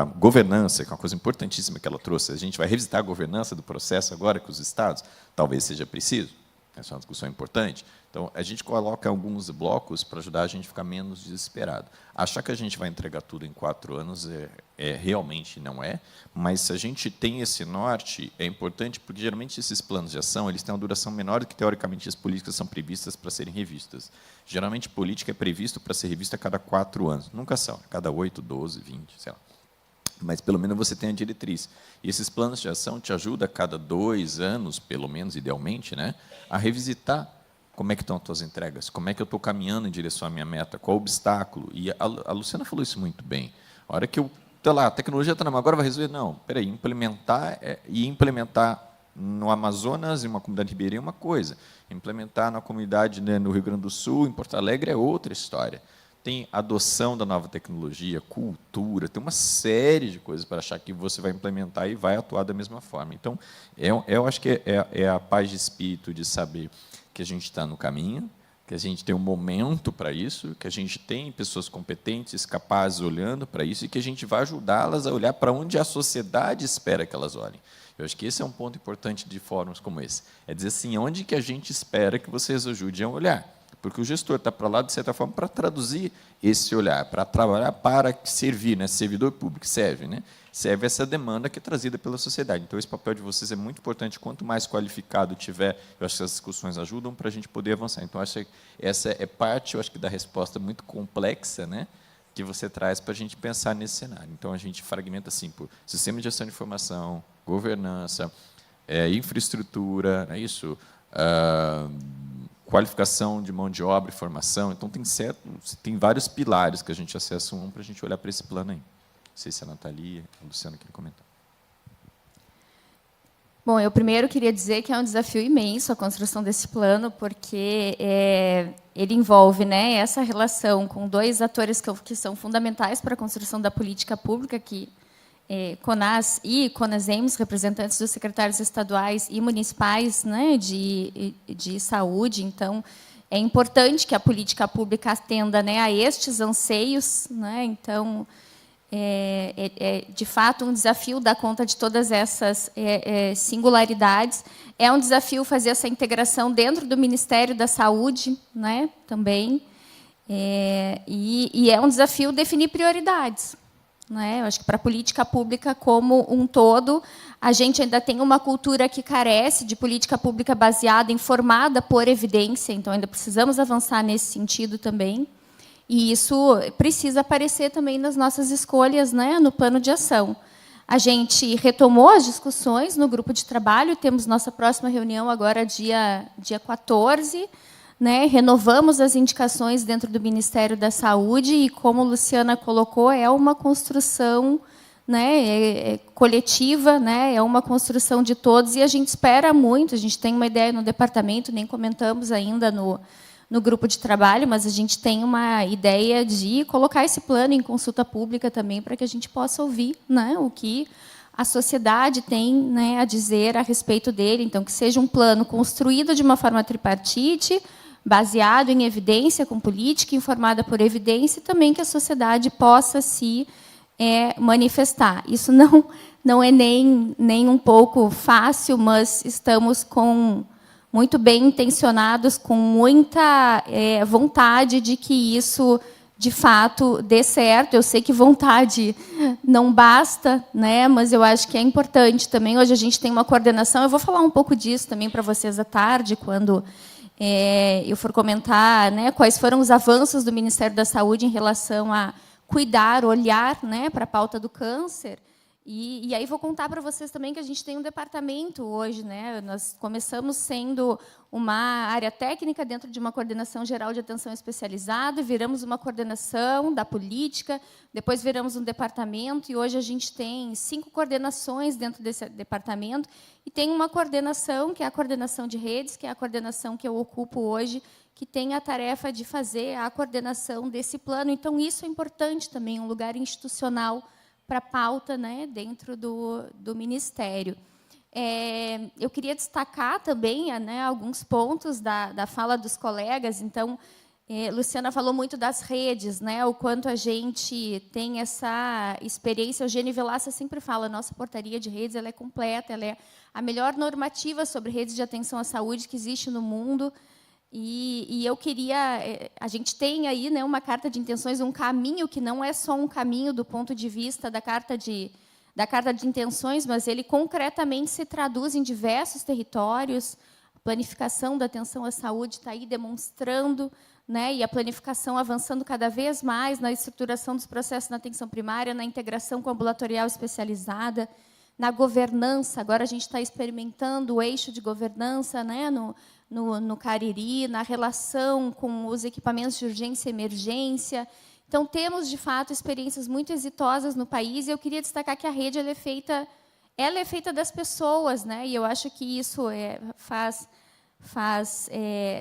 a governança, que é uma coisa importantíssima que ela trouxe. A gente vai revisitar a governança do processo agora com os estados? Talvez seja preciso. Essa é uma discussão importante. Então, a gente coloca alguns blocos para ajudar a gente a ficar menos desesperado. Achar que a gente vai entregar tudo em 4 anos realmente não é, mas se a gente tem esse norte, é importante, porque, geralmente, esses planos de ação eles têm uma duração menor do que, teoricamente, as políticas são previstas para serem revistas. Geralmente, política é previsto para ser revista a cada 4 anos. Nunca são, a cada 8, 12, 20, sei lá. Mas, pelo menos, você tem a diretriz. E esses planos de ação te ajudam, a cada 2 anos, pelo menos, idealmente, né, a revisitar como é que estão as tuas entregas, como é que eu estou caminhando em direção à minha meta, qual o obstáculo. E a Luciana falou isso muito bem. A hora que a tecnologia está na mão, agora vai resolver. Não, espera aí, implementar no Amazonas, em uma comunidade ribeirinha, é uma coisa. Implementar na comunidade, né, no Rio Grande do Sul, em Porto Alegre, é outra história. Tem adoção da nova tecnologia, cultura, tem uma série de coisas para achar que você vai implementar e vai atuar da mesma forma. Então, eu acho que é a paz de espírito de saber que a gente está no caminho, que a gente tem um momento para isso, que a gente tem pessoas competentes, capazes, olhando para isso, e que a gente vai ajudá-las a olhar para onde a sociedade espera que elas olhem. Eu acho que esse é um ponto importante de fóruns como esse. É dizer assim, onde que a gente espera que vocês ajudem a olhar? Porque o gestor está para lá, de certa forma, para traduzir esse olhar, para trabalhar para servir, né? Servidor público serve, né? Serve essa demanda que é trazida pela sociedade. Então, esse papel de vocês é muito importante. Quanto mais qualificado tiver, eu acho que as discussões ajudam para a gente poder avançar. Então, acho que essa é parte, eu acho que, da resposta muito complexa, né, que você traz para a gente pensar nesse cenário. Então, a gente fragmenta assim por sistema de gestão de informação, governança, infraestrutura, não é isso? qualificação de mão de obra e formação. Então, tem vários pilares que a gente acessa para a gente olhar para esse plano aí. Não sei se a Nathalie, a Luciana querem comentar. Bom, eu primeiro queria dizer que é um desafio imenso a construção desse plano, porque ele envolve, né, essa relação com dois atores que são fundamentais para a construção da política pública, que CONAS e CONASEMS, representantes dos secretários estaduais e municipais, né, de saúde. Então, é importante que a política pública atenda, né, a estes anseios. Né? Então, de fato, um desafio dar conta de todas essas singularidades. É um desafio fazer essa integração dentro do Ministério da Saúde, né, também. E é um desafio definir prioridades. Né? Eu acho que, para a política pública como um todo, a gente ainda tem uma cultura que carece de política pública baseada, informada por evidência. Então, ainda precisamos avançar nesse sentido também. E isso precisa aparecer também nas nossas escolhas, né, no plano de ação. A gente retomou as discussões no grupo de trabalho, temos nossa próxima reunião agora, dia 14, né, renovamos as indicações dentro do Ministério da Saúde e, como a Luciana colocou, é uma construção, né, coletiva, né, é uma construção de todos, e a gente espera muito. A gente tem uma ideia no departamento, nem comentamos ainda no grupo de trabalho, mas a gente tem uma ideia de colocar esse plano em consulta pública também, para que a gente possa ouvir, né, o que a sociedade tem, né, a dizer a respeito dele. Então, que seja um plano construído de uma forma tripartite, baseado em evidência, com política informada por evidência, e também que a sociedade possa se manifestar. Isso não é nem um pouco fácil, mas estamos muito bem intencionados, com muita vontade de que isso, de fato, dê certo. Eu sei que vontade não basta, né, mas eu acho que é importante também. Hoje a gente tem uma coordenação, eu vou falar um pouco disso também para vocês à tarde, quando eu for comentar, né, quais foram os avanços do Ministério da Saúde em relação a cuidar, olhar, né, para a pauta do câncer. E aí vou contar para vocês também que a gente tem um departamento hoje, né? Nós começamos sendo uma área técnica dentro de uma coordenação geral de atenção especializada, viramos uma coordenação da política, depois viramos um departamento, e hoje a gente tem 5 coordenações dentro desse departamento, e tem uma coordenação, que é a coordenação de redes, que é a coordenação que eu ocupo hoje, que tem a tarefa de fazer a coordenação desse plano. Então, isso é importante também, um lugar institucional para a pauta, né, dentro do Ministério. Eu queria destacar também, né, alguns pontos da fala dos colegas. Então, Luciana falou muito das redes, né, o quanto a gente tem essa experiência. O Eugênio Vilaça sempre fala, a nossa portaria de redes ela é completa, ela é a melhor normativa sobre redes de atenção à saúde que existe no mundo. E eu queria... A gente tem aí, né, uma carta de intenções, um caminho que não é só um caminho do ponto de vista da carta de intenções, mas ele concretamente se traduz em diversos territórios. A planificação da atenção à saúde está aí demonstrando, né, e a planificação avançando cada vez mais na estruturação dos processos na atenção primária, na integração com a ambulatorial especializada, na governança. Agora a gente está experimentando o eixo de governança, né, no Cariri, na relação com os equipamentos de urgência e emergência. Então, temos, de fato, experiências muito exitosas no país, e eu queria destacar que a rede ela é feita das pessoas, né? E eu acho que isso faz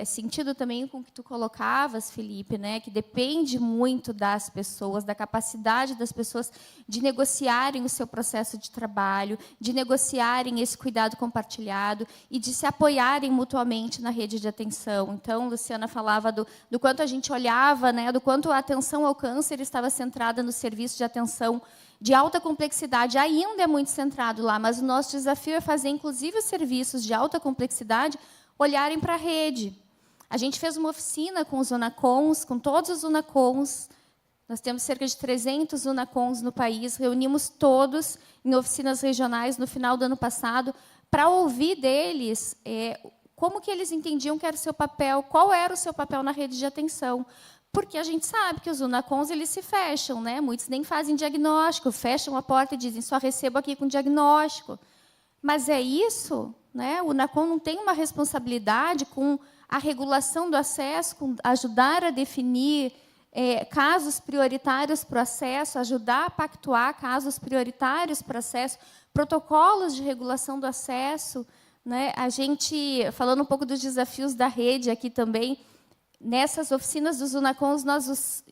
sentido também com o que tu colocavas, Felipe, né, que depende muito das pessoas, da capacidade das pessoas de negociarem o seu processo de trabalho, de negociarem esse cuidado compartilhado e de se apoiarem mutuamente na rede de atenção. Então, Luciana falava do quanto a gente olhava, né, do quanto a atenção ao câncer estava centrada no serviço de atenção de alta complexidade. Ainda é muito centrado lá, mas o nosso desafio é fazer, inclusive, os serviços de alta complexidade olharem para a rede. A gente fez uma oficina com os UNACONs, com todos os UNACONs. Nós temos cerca de 300 UNACONs no país, reunimos todos em oficinas regionais no final do ano passado, para ouvir deles como que eles entendiam que era o seu papel, qual era o seu papel na rede de atenção. Porque a gente sabe que os UNACONs eles se fecham, né? Muitos nem fazem diagnóstico, fecham a porta e dizem, só recebo aqui com diagnóstico. Mas é isso? né? O UNACOM não tem uma responsabilidade com a regulação do acesso, com ajudar a definir casos prioritários para o acesso, ajudar a pactuar casos prioritários para o acesso, protocolos de regulação do acesso, né? A gente, falando um pouco dos desafios da rede aqui também, nessas oficinas dos UNACOMs,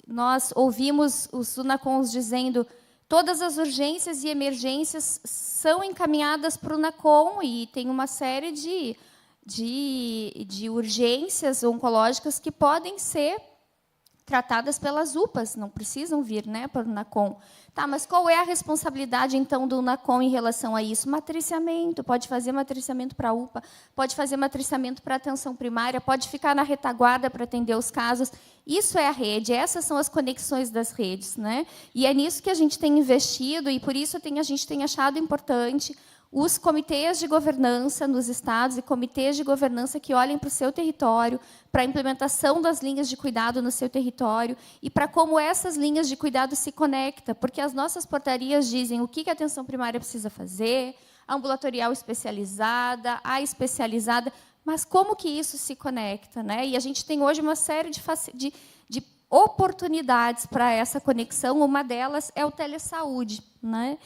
nós ouvimos os UNACOMs dizendo todas as urgências e emergências são encaminhadas para o UNACOM e tem uma série de urgências oncológicas que podem ser tratadas pelas UPAs, não precisam vir, né, para o UNACOM. Tá, mas qual é a responsabilidade, então, do UNACOM em relação a isso? Matriciamento, pode fazer matriciamento para a UPA, pode fazer matriciamento para a atenção primária, pode ficar na retaguarda para atender os casos. Isso é a rede, essas são as conexões das redes, né? E é nisso que a gente tem investido, e por isso a gente tem achado importante os comitês de governança nos estados e comitês de governança que olhem para o seu território, para a implementação das linhas de cuidado no seu território e para como essas linhas de cuidado se conectam, porque as nossas portarias dizem o que a atenção primária precisa fazer, a ambulatorial especializada, a especializada, mas como que isso se conecta, né? E a gente tem hoje uma série de oportunidades para essa conexão, uma delas é o telesaúde, né?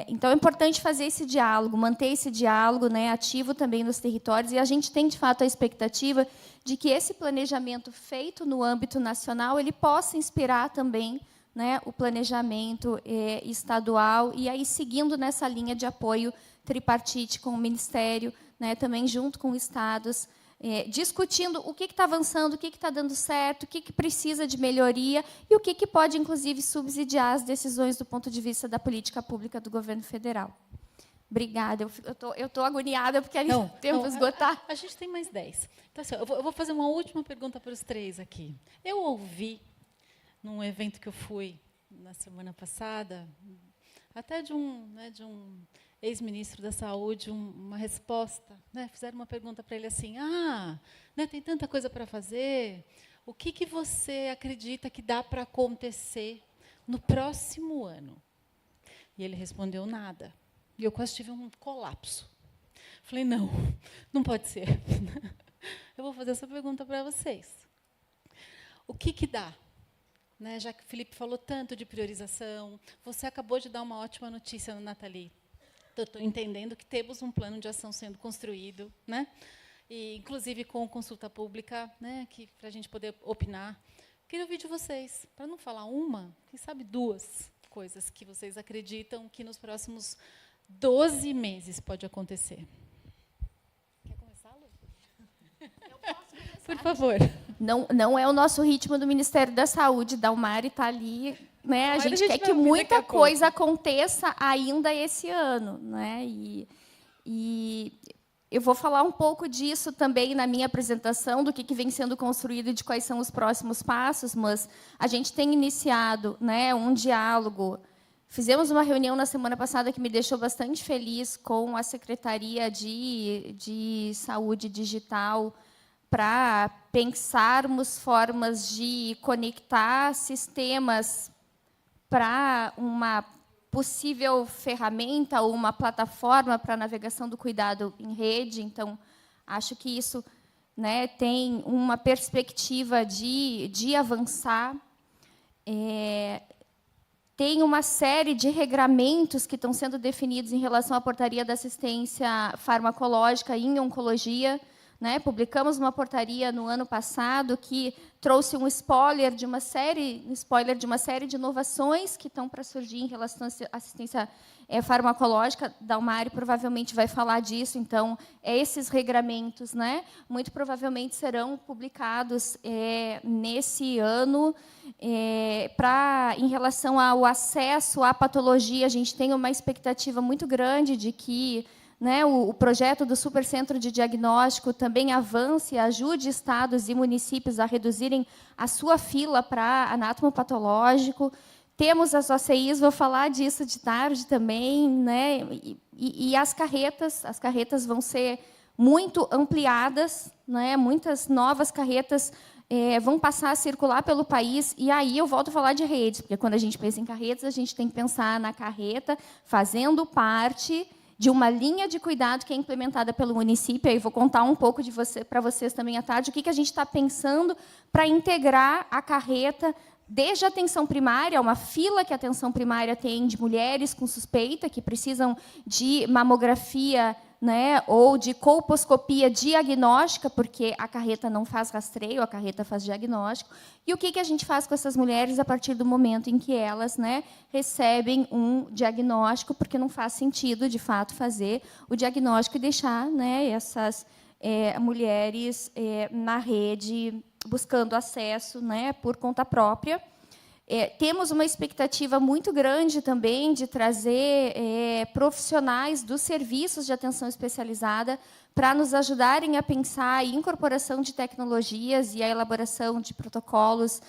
Então, é importante fazer esse diálogo, manter esse diálogo, né, ativo também nos territórios, e a gente tem, de fato, a expectativa de que esse planejamento feito no âmbito nacional ele possa inspirar também, né, o planejamento estadual, e aí seguindo nessa linha de apoio tripartite com o Ministério, né, também junto com estados, discutindo o que está avançando, o que está dando certo, o que precisa de melhoria e o que pode, inclusive, subsidiar as decisões do ponto de vista da política pública do governo federal. Obrigada. Eu estou agoniada porque o tempo esgotar. A gente tem mais 10. Então, assim, eu vou fazer uma última pergunta para os três aqui. Eu ouvi, num evento que eu fui na semana passada, até de um ex-ministro da Saúde, uma resposta, né? Fizeram uma pergunta para ele assim: né, tem tanta coisa para fazer, o que você acredita que dá para acontecer no próximo ano? E ele respondeu: nada. E eu quase tive um colapso. Falei: não pode ser. Eu vou fazer essa pergunta para vocês. O que dá? Né, já que o Felipe falou tanto de priorização, você acabou de dar uma ótima notícia, Nathalie. Estou entendendo que temos um plano de ação sendo construído, né? E, inclusive, com consulta pública, né, para a gente poder opinar. Queria ouvir de vocês, para não falar uma, quem sabe 2 coisas que vocês acreditam que nos próximos 12 meses pode acontecer. Quer começar, Lu? Eu posso começar. Por favor. Não é o nosso ritmo do Ministério da Saúde, Dalmari está ali, né? A gente quer que muita coisa aconteça ainda esse ano, né? E eu vou falar um pouco disso também na minha apresentação, do que vem sendo construído e de quais são os próximos passos, mas a gente tem iniciado, né, um diálogo. Fizemos uma reunião na semana passada que me deixou bastante feliz com a Secretaria de Saúde Digital, para pensarmos formas de conectar sistemas para uma possível ferramenta ou uma plataforma para a navegação do cuidado em rede. Então, acho que isso, né, tem uma perspectiva de avançar. Tem uma série de regramentos que estão sendo definidos em relação à portaria da assistência farmacológica em oncologia. Né, publicamos uma portaria no ano passado que trouxe um spoiler de uma série de inovações que estão para surgir em relação à assistência farmacológica. Dalmari provavelmente vai falar disso. Então, esses regramentos, né, muito provavelmente serão publicados nesse ano. Em relação ao acesso à patologia, a gente tem uma expectativa muito grande de que, né, o projeto do Supercentro de Diagnóstico também avance e ajude estados e municípios a reduzirem a sua fila para anatomopatológico. Temos as OCIs, vou falar disso de tarde também, né, e as carretas vão ser muito ampliadas, né, muitas novas carretas vão passar a circular pelo país, e aí eu volto a falar de redes, porque quando a gente pensa em carretas, a gente tem que pensar na carreta fazendo parte de uma linha de cuidado que é implementada pelo município. Aí vou contar um pouco para vocês também à tarde o que a gente está pensando para integrar a carreta desde a atenção primária, uma fila que a atenção primária tem de mulheres com suspeita, que precisam de mamografia, né, ou de colposcopia diagnóstica, porque a carreta não faz rastreio, a carreta faz diagnóstico. E o que a gente faz com essas mulheres a partir do momento em que elas, né, recebem um diagnóstico, porque não faz sentido, de fato, fazer o diagnóstico e deixar, né, essas mulheres na rede, buscando acesso, né, por conta própria. Temos uma expectativa muito grande também de trazer profissionais dos serviços de atenção especializada para nos ajudarem a pensar a incorporação de tecnologias e a elaboração de protocolos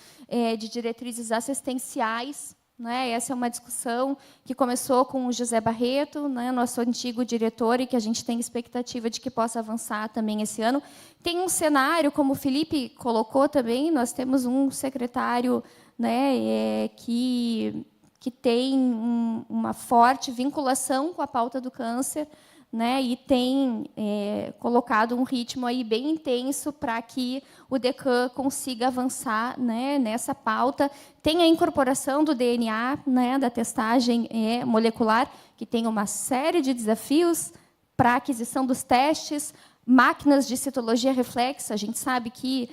de diretrizes assistenciais, né? Essa é uma discussão que começou com o José Barreto, né, nosso antigo diretor, e que a gente tem expectativa de que possa avançar também esse ano. Tem um cenário, como o Felipe colocou também, nós temos um secretário, né, que tem uma forte vinculação com a pauta do câncer, né, e tem colocado um ritmo aí bem intenso para que o DECAN consiga avançar, né, nessa pauta. Tem a incorporação do DNA, né, da testagem molecular, que tem uma série de desafios para a aquisição dos testes, máquinas de citologia reflexa. A gente sabe que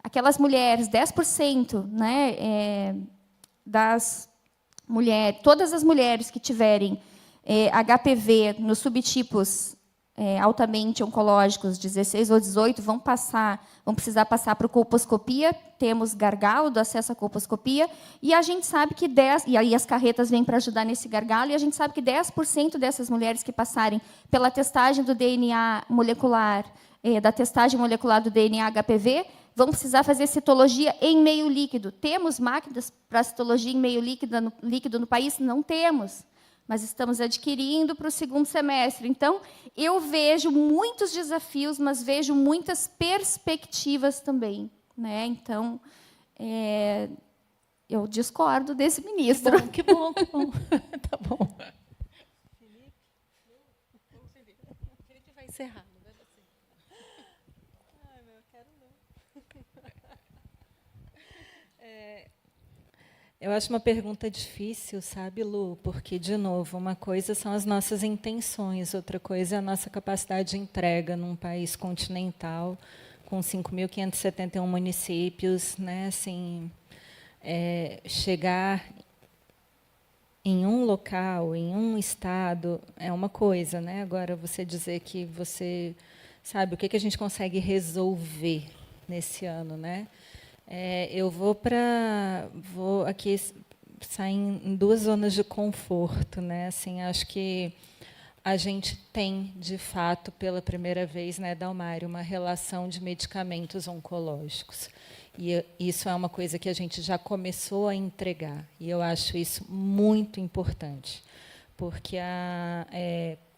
aquelas mulheres, 10%, né, das mulheres, todas as mulheres que tiverem HPV nos subtipos altamente oncológicos, 16 ou 18, vão precisar passar por colposcopia. Temos gargalo do acesso à colposcopia, e a gente sabe que e aí as carretas vêm para ajudar nesse gargalo, e a gente sabe que 10% dessas mulheres que passarem pela testagem do DNA molecular, da testagem molecular do DNA HPV, vão precisar fazer citologia em meio líquido. Temos máquinas para citologia em meio líquido no país? Não temos, mas estamos adquirindo para o segundo semestre. Então, eu vejo muitos desafios, mas vejo muitas perspectivas também, né? Então, eu discordo desse ministro. Que bom, que bom. Tá bom. Felipe vai encerrar. Eu acho uma pergunta difícil, sabe, Lu? Porque, de novo, uma coisa são as nossas intenções, outra coisa é a nossa capacidade de entrega num país continental, com 5.571 municípios, né? Assim, chegar em um local, em um estado, é uma coisa, né? Agora, você dizer que você sabe o que a gente consegue resolver nesse ano, né? Eu vou aqui sair em duas zonas de conforto, né? Assim, acho que a gente tem, de fato, pela primeira vez, né, Dalmário, uma relação de medicamentos oncológicos. E isso é uma coisa que a gente já começou a entregar. E eu acho isso muito importante, porque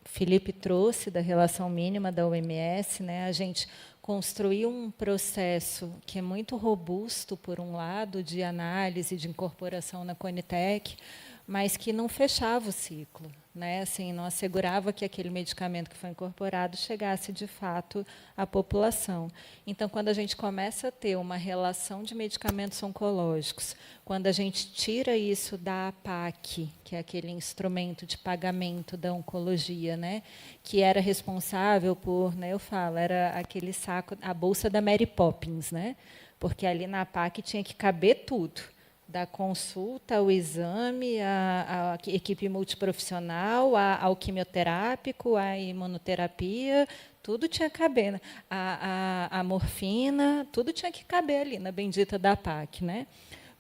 Felipe trouxe da relação mínima da OMS, né? A gente construiu um processo que é muito robusto, por um lado, de análise, de incorporação na Conitec, mas que não fechava o ciclo, né? Assim, não assegurava que aquele medicamento que foi incorporado chegasse, de fato, à população. Então, quando a gente começa a ter uma relação de medicamentos oncológicos, quando a gente tira isso da APAC, que é aquele instrumento de pagamento da oncologia, né, que era responsável por, né, eu falo, era aquele saco, a bolsa da Mary Poppins, né, porque ali na APAC tinha que caber tudo, da consulta, ao exame, a equipe multiprofissional, ao quimioterápico, à imunoterapia, tudo tinha que caber, né? A morfina, tudo tinha que caber ali na bendita da APAC, né?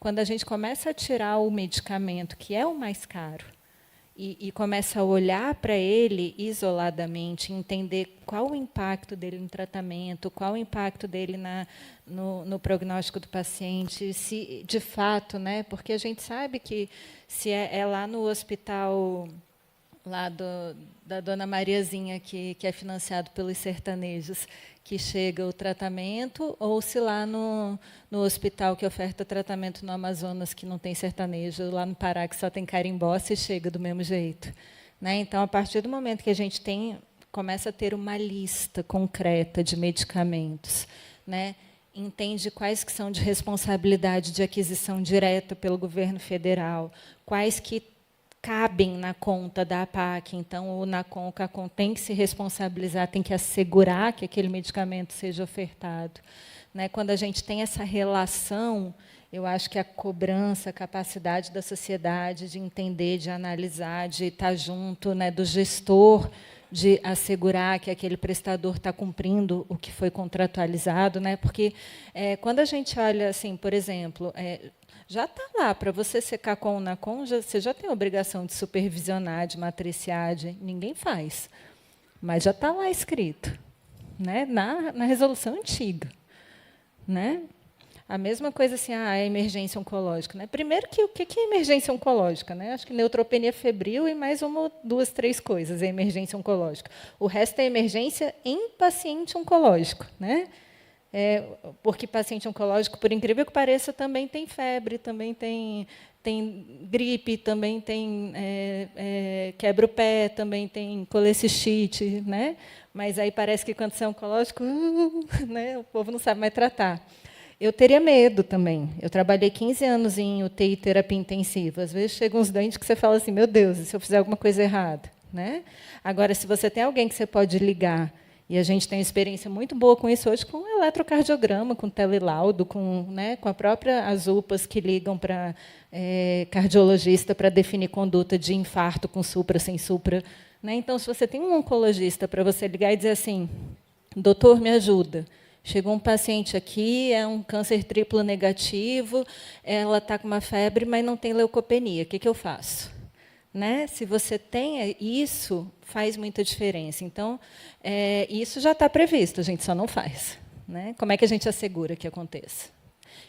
Quando a gente começa a tirar o medicamento, que é o mais caro, e começa a olhar para ele isoladamente, entender qual o impacto dele no tratamento, qual o impacto dele no prognóstico do paciente, se de fato, né, porque a gente sabe que se é lá no hospital lá da Dona Mariazinha, que é financiado pelos sertanejos, que chega o tratamento, ou se lá no hospital que oferta tratamento no Amazonas, que não tem sertanejo, lá no Pará, que só tem carimbó, se chega do mesmo jeito. né? Então, a partir do momento que a gente começa a ter uma lista concreta de medicamentos, né? Entende quais que são de responsabilidade de aquisição direta pelo governo federal, quais que cabem na conta da APAC. Então, o NACOM tem que se responsabilizar, tem que assegurar que aquele medicamento seja ofertado, né? Quando a gente tem essa relação, eu acho que a cobrança, a capacidade da sociedade de entender, de analisar, de estar junto, né, do gestor, de assegurar que aquele prestador está cumprindo o que foi contratualizado, né? Porque quando a gente olha assim, por exemplo, já está lá para você secar com o NACOM, você já tem a obrigação de supervisionar, de matriciar, ninguém faz, mas já está lá escrito, né? Na resolução antiga, né? A mesma coisa assim, a emergência oncológica, né? Primeiro, o que é emergência oncológica, né? Acho que neutropenia febril e mais uma, duas, três coisas é emergência oncológica. O resto é emergência em paciente oncológico, né? Porque paciente oncológico, por incrível que pareça, também tem febre, também tem gripe, também tem quebra o pé, também tem colecistite, né? Mas aí parece que quando você é oncológico, né, o povo não sabe mais tratar. Eu teria medo também. Eu trabalhei 15 anos em UTI terapia intensiva. Às vezes chegam uns doentes que você fala assim, meu Deus, e se eu fizer alguma coisa errada? Né? Agora, se você tem alguém que você pode ligar, e a gente tem experiência muito boa com isso hoje, com eletrocardiograma, com telelaudo, né, com a própria as UPAs que ligam para cardiologista para definir conduta de infarto com supra, sem supra. Né? Então, se você tem um oncologista para você ligar e dizer assim, doutor, me ajuda. Chegou um paciente aqui, é um câncer triplo negativo, ela está com uma febre, mas não tem leucopenia. O que eu faço? Né? Se você tem isso, faz muita diferença. Então, isso já está previsto, a gente só não faz. Né? Como é que a gente assegura que aconteça?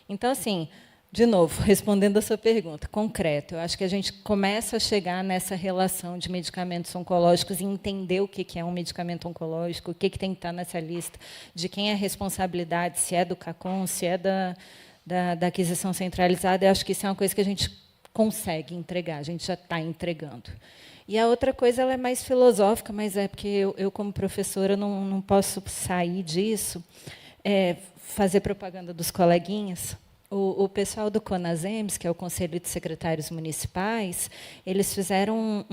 Então, assim, de novo, respondendo a sua pergunta, concreto, eu acho que a gente começa a chegar nessa relação de medicamentos oncológicos e entender o que é um medicamento oncológico, o que tem que estar nessa lista, de quem é a responsabilidade, se é do CACOM, se é da aquisição centralizada. Eu acho que isso é uma coisa que a gente consegue entregar, a gente já está entregando. E a outra coisa ela é mais filosófica, mas é porque eu como professora, não posso sair disso, fazer propaganda dos coleguinhas. O pessoal do CONASEMS, que é o Conselho de Secretários Municipais, eles fizeram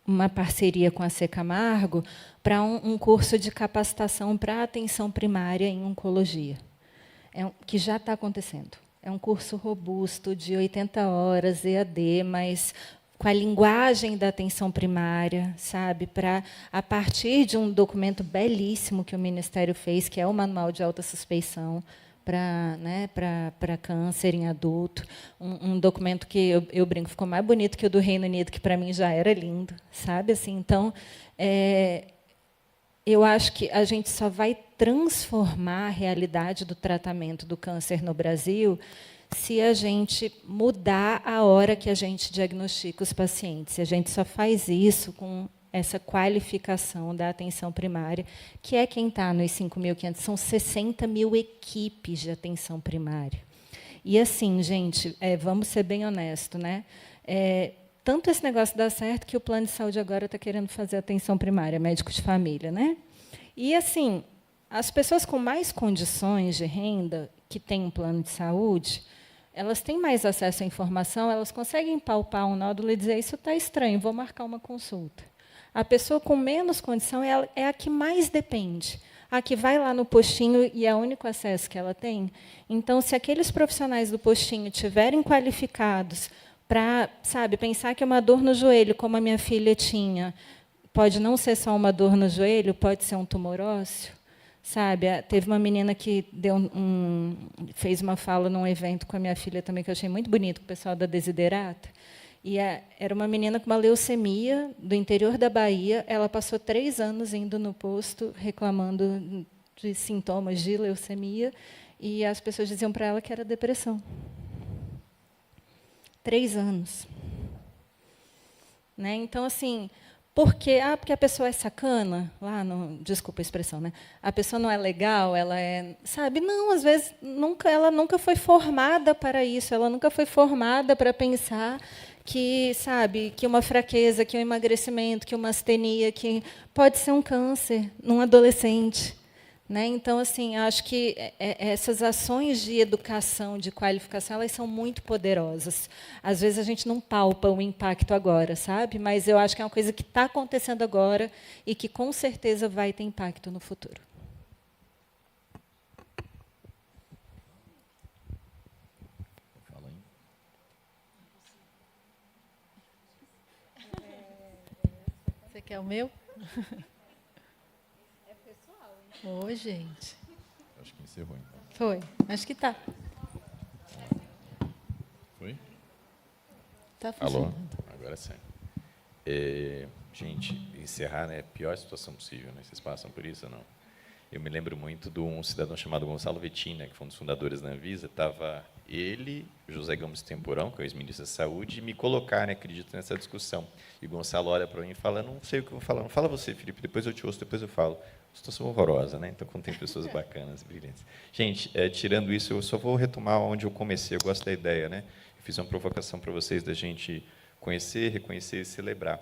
uma parceria com a Secamargo para um curso de capacitação para atenção primária em oncologia, que já está acontecendo. É um curso robusto, de 80 horas, EAD, mas com a linguagem da atenção primária, sabe, para, a partir de um documento belíssimo que o Ministério fez, que é o Manual de Alta Suspeição para câncer em adulto, um documento que eu brinco, ficou mais bonito que o do Reino Unido, que para mim já era lindo, sabe? Assim, então, eu acho que a gente só vai transformar a realidade do tratamento do câncer no Brasil se a gente mudar a hora que a gente diagnostica os pacientes. A gente só faz isso com essa qualificação da atenção primária, que é quem está nos 5.500. São 60 mil equipes de atenção primária. E, assim, gente, vamos ser bem honestos, né? Tanto esse negócio dá certo que o plano de saúde agora está querendo fazer atenção primária, médico de família, né? E, assim, as pessoas com mais condições de renda, que têm um plano de saúde, elas têm mais acesso à informação, elas conseguem palpar um nódulo e dizer, isso está estranho, vou marcar uma consulta. A pessoa com menos condição é a que mais depende, a que vai lá no postinho e é o único acesso que ela tem. Então, se aqueles profissionais do postinho estiverem qualificados para, sabe, pensar que uma dor no joelho, como a minha filha tinha, pode não ser só uma dor no joelho, pode ser um tumor ósseo. Sabe, teve uma menina que fez uma fala num evento com a minha filha também, que eu achei muito bonito, com o pessoal da Desiderata. E era uma menina com uma leucemia do interior da Bahia. Ela passou 3 anos indo no posto reclamando de sintomas de leucemia, e as pessoas diziam para ela que era depressão. 3 anos. Né? Então, assim, porque a pessoa é sacana, desculpa a expressão, né? A pessoa não é legal, ela sabe? Não, às vezes ela nunca foi formada para isso, ela nunca foi formada para pensar que, sabe, que uma fraqueza, que um emagrecimento, que uma astenia, que pode ser um câncer num adolescente. Né? Então, assim, acho que essas ações de educação, de qualificação, elas são muito poderosas. Às vezes a gente não palpa o impacto agora, sabe? Mas eu acho que é uma coisa que está acontecendo agora e que, com certeza, vai ter impacto no futuro. Você quer o meu? Oi, gente. Acho que encerrou, então. Foi. Acho que tá. Foi? Tá Alô? funcionando. Agora sim. Gente, encerrar é a pior situação possível, né? Vocês passam por isso ou não? Eu me lembro muito de um cidadão chamado Gonçalo Vettina, que foi um dos fundadores da Anvisa. Estava ele, José Gomes Temporão, que é o ex-ministro da Saúde, e me colocaram, acredito, nessa discussão. E o Gonçalo olha para mim e fala, não sei o que eu vou falar. Não fala você, Felipe, depois eu te ouço, depois eu falo. Situação horrorosa, né? Então, quando tem pessoas bacanas e brilhantes. Gente, tirando isso, eu só vou retomar onde eu comecei. Eu gosto da ideia, né? Eu fiz uma provocação para vocês da gente conhecer, reconhecer e celebrar.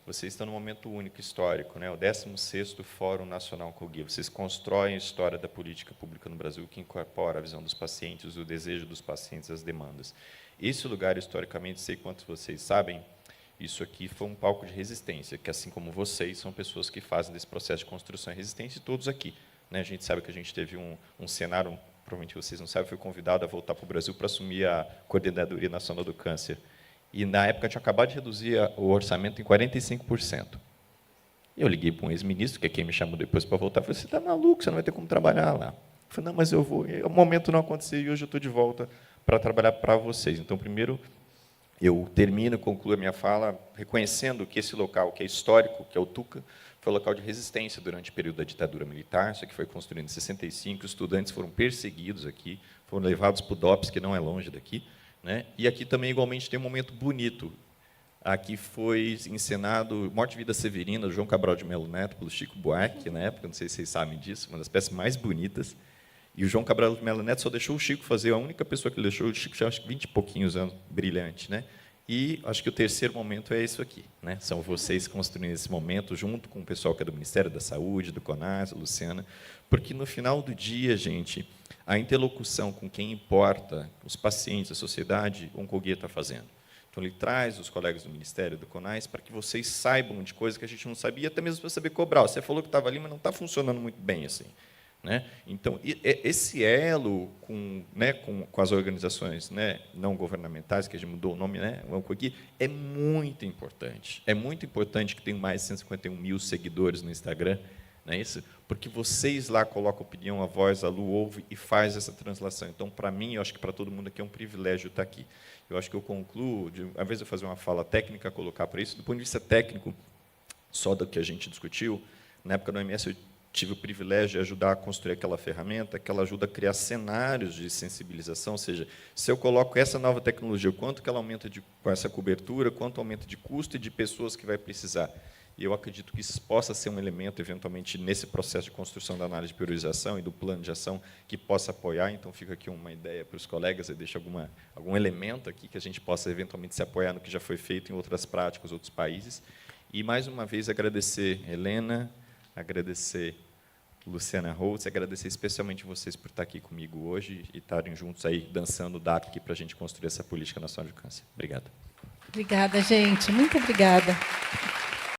Vocês estão num momento único histórico, né? O 16º Fórum Nacional Oncoguia. Vocês constroem a história da política pública no Brasil que incorpora a visão dos pacientes, o desejo dos pacientes, as demandas. Esse lugar, historicamente, sei quantos vocês sabem, isso aqui foi um palco de resistência, que, assim como vocês, são pessoas que fazem desse processo de construção e resistência, e todos aqui. Né? A gente sabe que a gente teve um cenário, provavelmente vocês não sabem, foi convidado a voltar para o Brasil para assumir a Coordenadoria Nacional do Câncer. E, na época, tinha acabado de reduzir o orçamento em 45%. Eu liguei para um ex-ministro, que é quem me chamou depois para voltar, e falei, você está maluco, você não vai ter como trabalhar lá. Eu falei, não, mas eu vou. E o momento não aconteceu, e hoje eu estou de volta para trabalhar para vocês. Então, primeiro, eu termino, concluo a minha fala reconhecendo que esse local, que é histórico, que é o Tuca, foi um local de resistência durante o período da ditadura militar. Isso aqui foi construído em 65, os estudantes foram perseguidos aqui, foram levados para o DOPS, que não é longe daqui. Né? E aqui também, igualmente, tem um momento bonito. Aqui foi encenado Morte e Vida Severina, do João Cabral de Melo Neto, pelo Chico Buarque, na época, não sei se vocês sabem disso, uma das peças mais bonitas. E o João Cabral de Melo Neto só deixou o Chico fazer, a única pessoa que ele deixou, o Chico já acho que 20 e pouquinhos anos, brilhante. Né? E acho que o terceiro momento é isso aqui. Né? São vocês construindo esse momento, junto com o pessoal que é do Ministério da Saúde, do CONAS, a Luciana, porque, no final do dia, gente, a interlocução com quem importa, os pacientes, a sociedade, o Oncoguia está fazendo. Então, ele traz os colegas do Ministério, do CONAS, para que vocês saibam de coisas que a gente não sabia, até mesmo para saber cobrar. Você falou que estava ali, mas não está funcionando muito bem assim. Né? Então, esse elo com as organizações, né, não governamentais, que a gente mudou o nome, né, o Oncoguia, é muito importante. É muito importante que tenham mais de 151 mil seguidores no Instagram, não é isso? Porque vocês lá colocam a opinião, a voz, a Lu ouve e faz essa translação. Então, para mim, eu acho que para todo mundo aqui é um privilégio estar aqui. Eu acho que eu concluo, às vezes eu fazer uma fala técnica, colocar para isso, do ponto de vista técnico, só do que a gente discutiu, na época do OMS eu tive o privilégio de ajudar a construir aquela ferramenta, que ela ajuda a criar cenários de sensibilização, ou seja, se eu coloco essa nova tecnologia, o quanto que ela aumenta com essa cobertura, quanto aumenta de custo e de pessoas que vai precisar. E eu acredito que isso possa ser um elemento, eventualmente, nesse processo de construção da análise de priorização e do plano de ação, que possa apoiar. Então, fica aqui uma ideia para os colegas, eu deixo algum elemento aqui que a gente possa, eventualmente, se apoiar no que já foi feito em outras práticas, outros países. E, mais uma vez, agradecer Helena, agradecer Luciana Holtz, agradecer especialmente vocês por estar aqui comigo hoje e estarem juntos aí, dançando o DAP aqui para a gente construir essa política nacional de câncer. Obrigado. Obrigada, gente. Muito obrigada.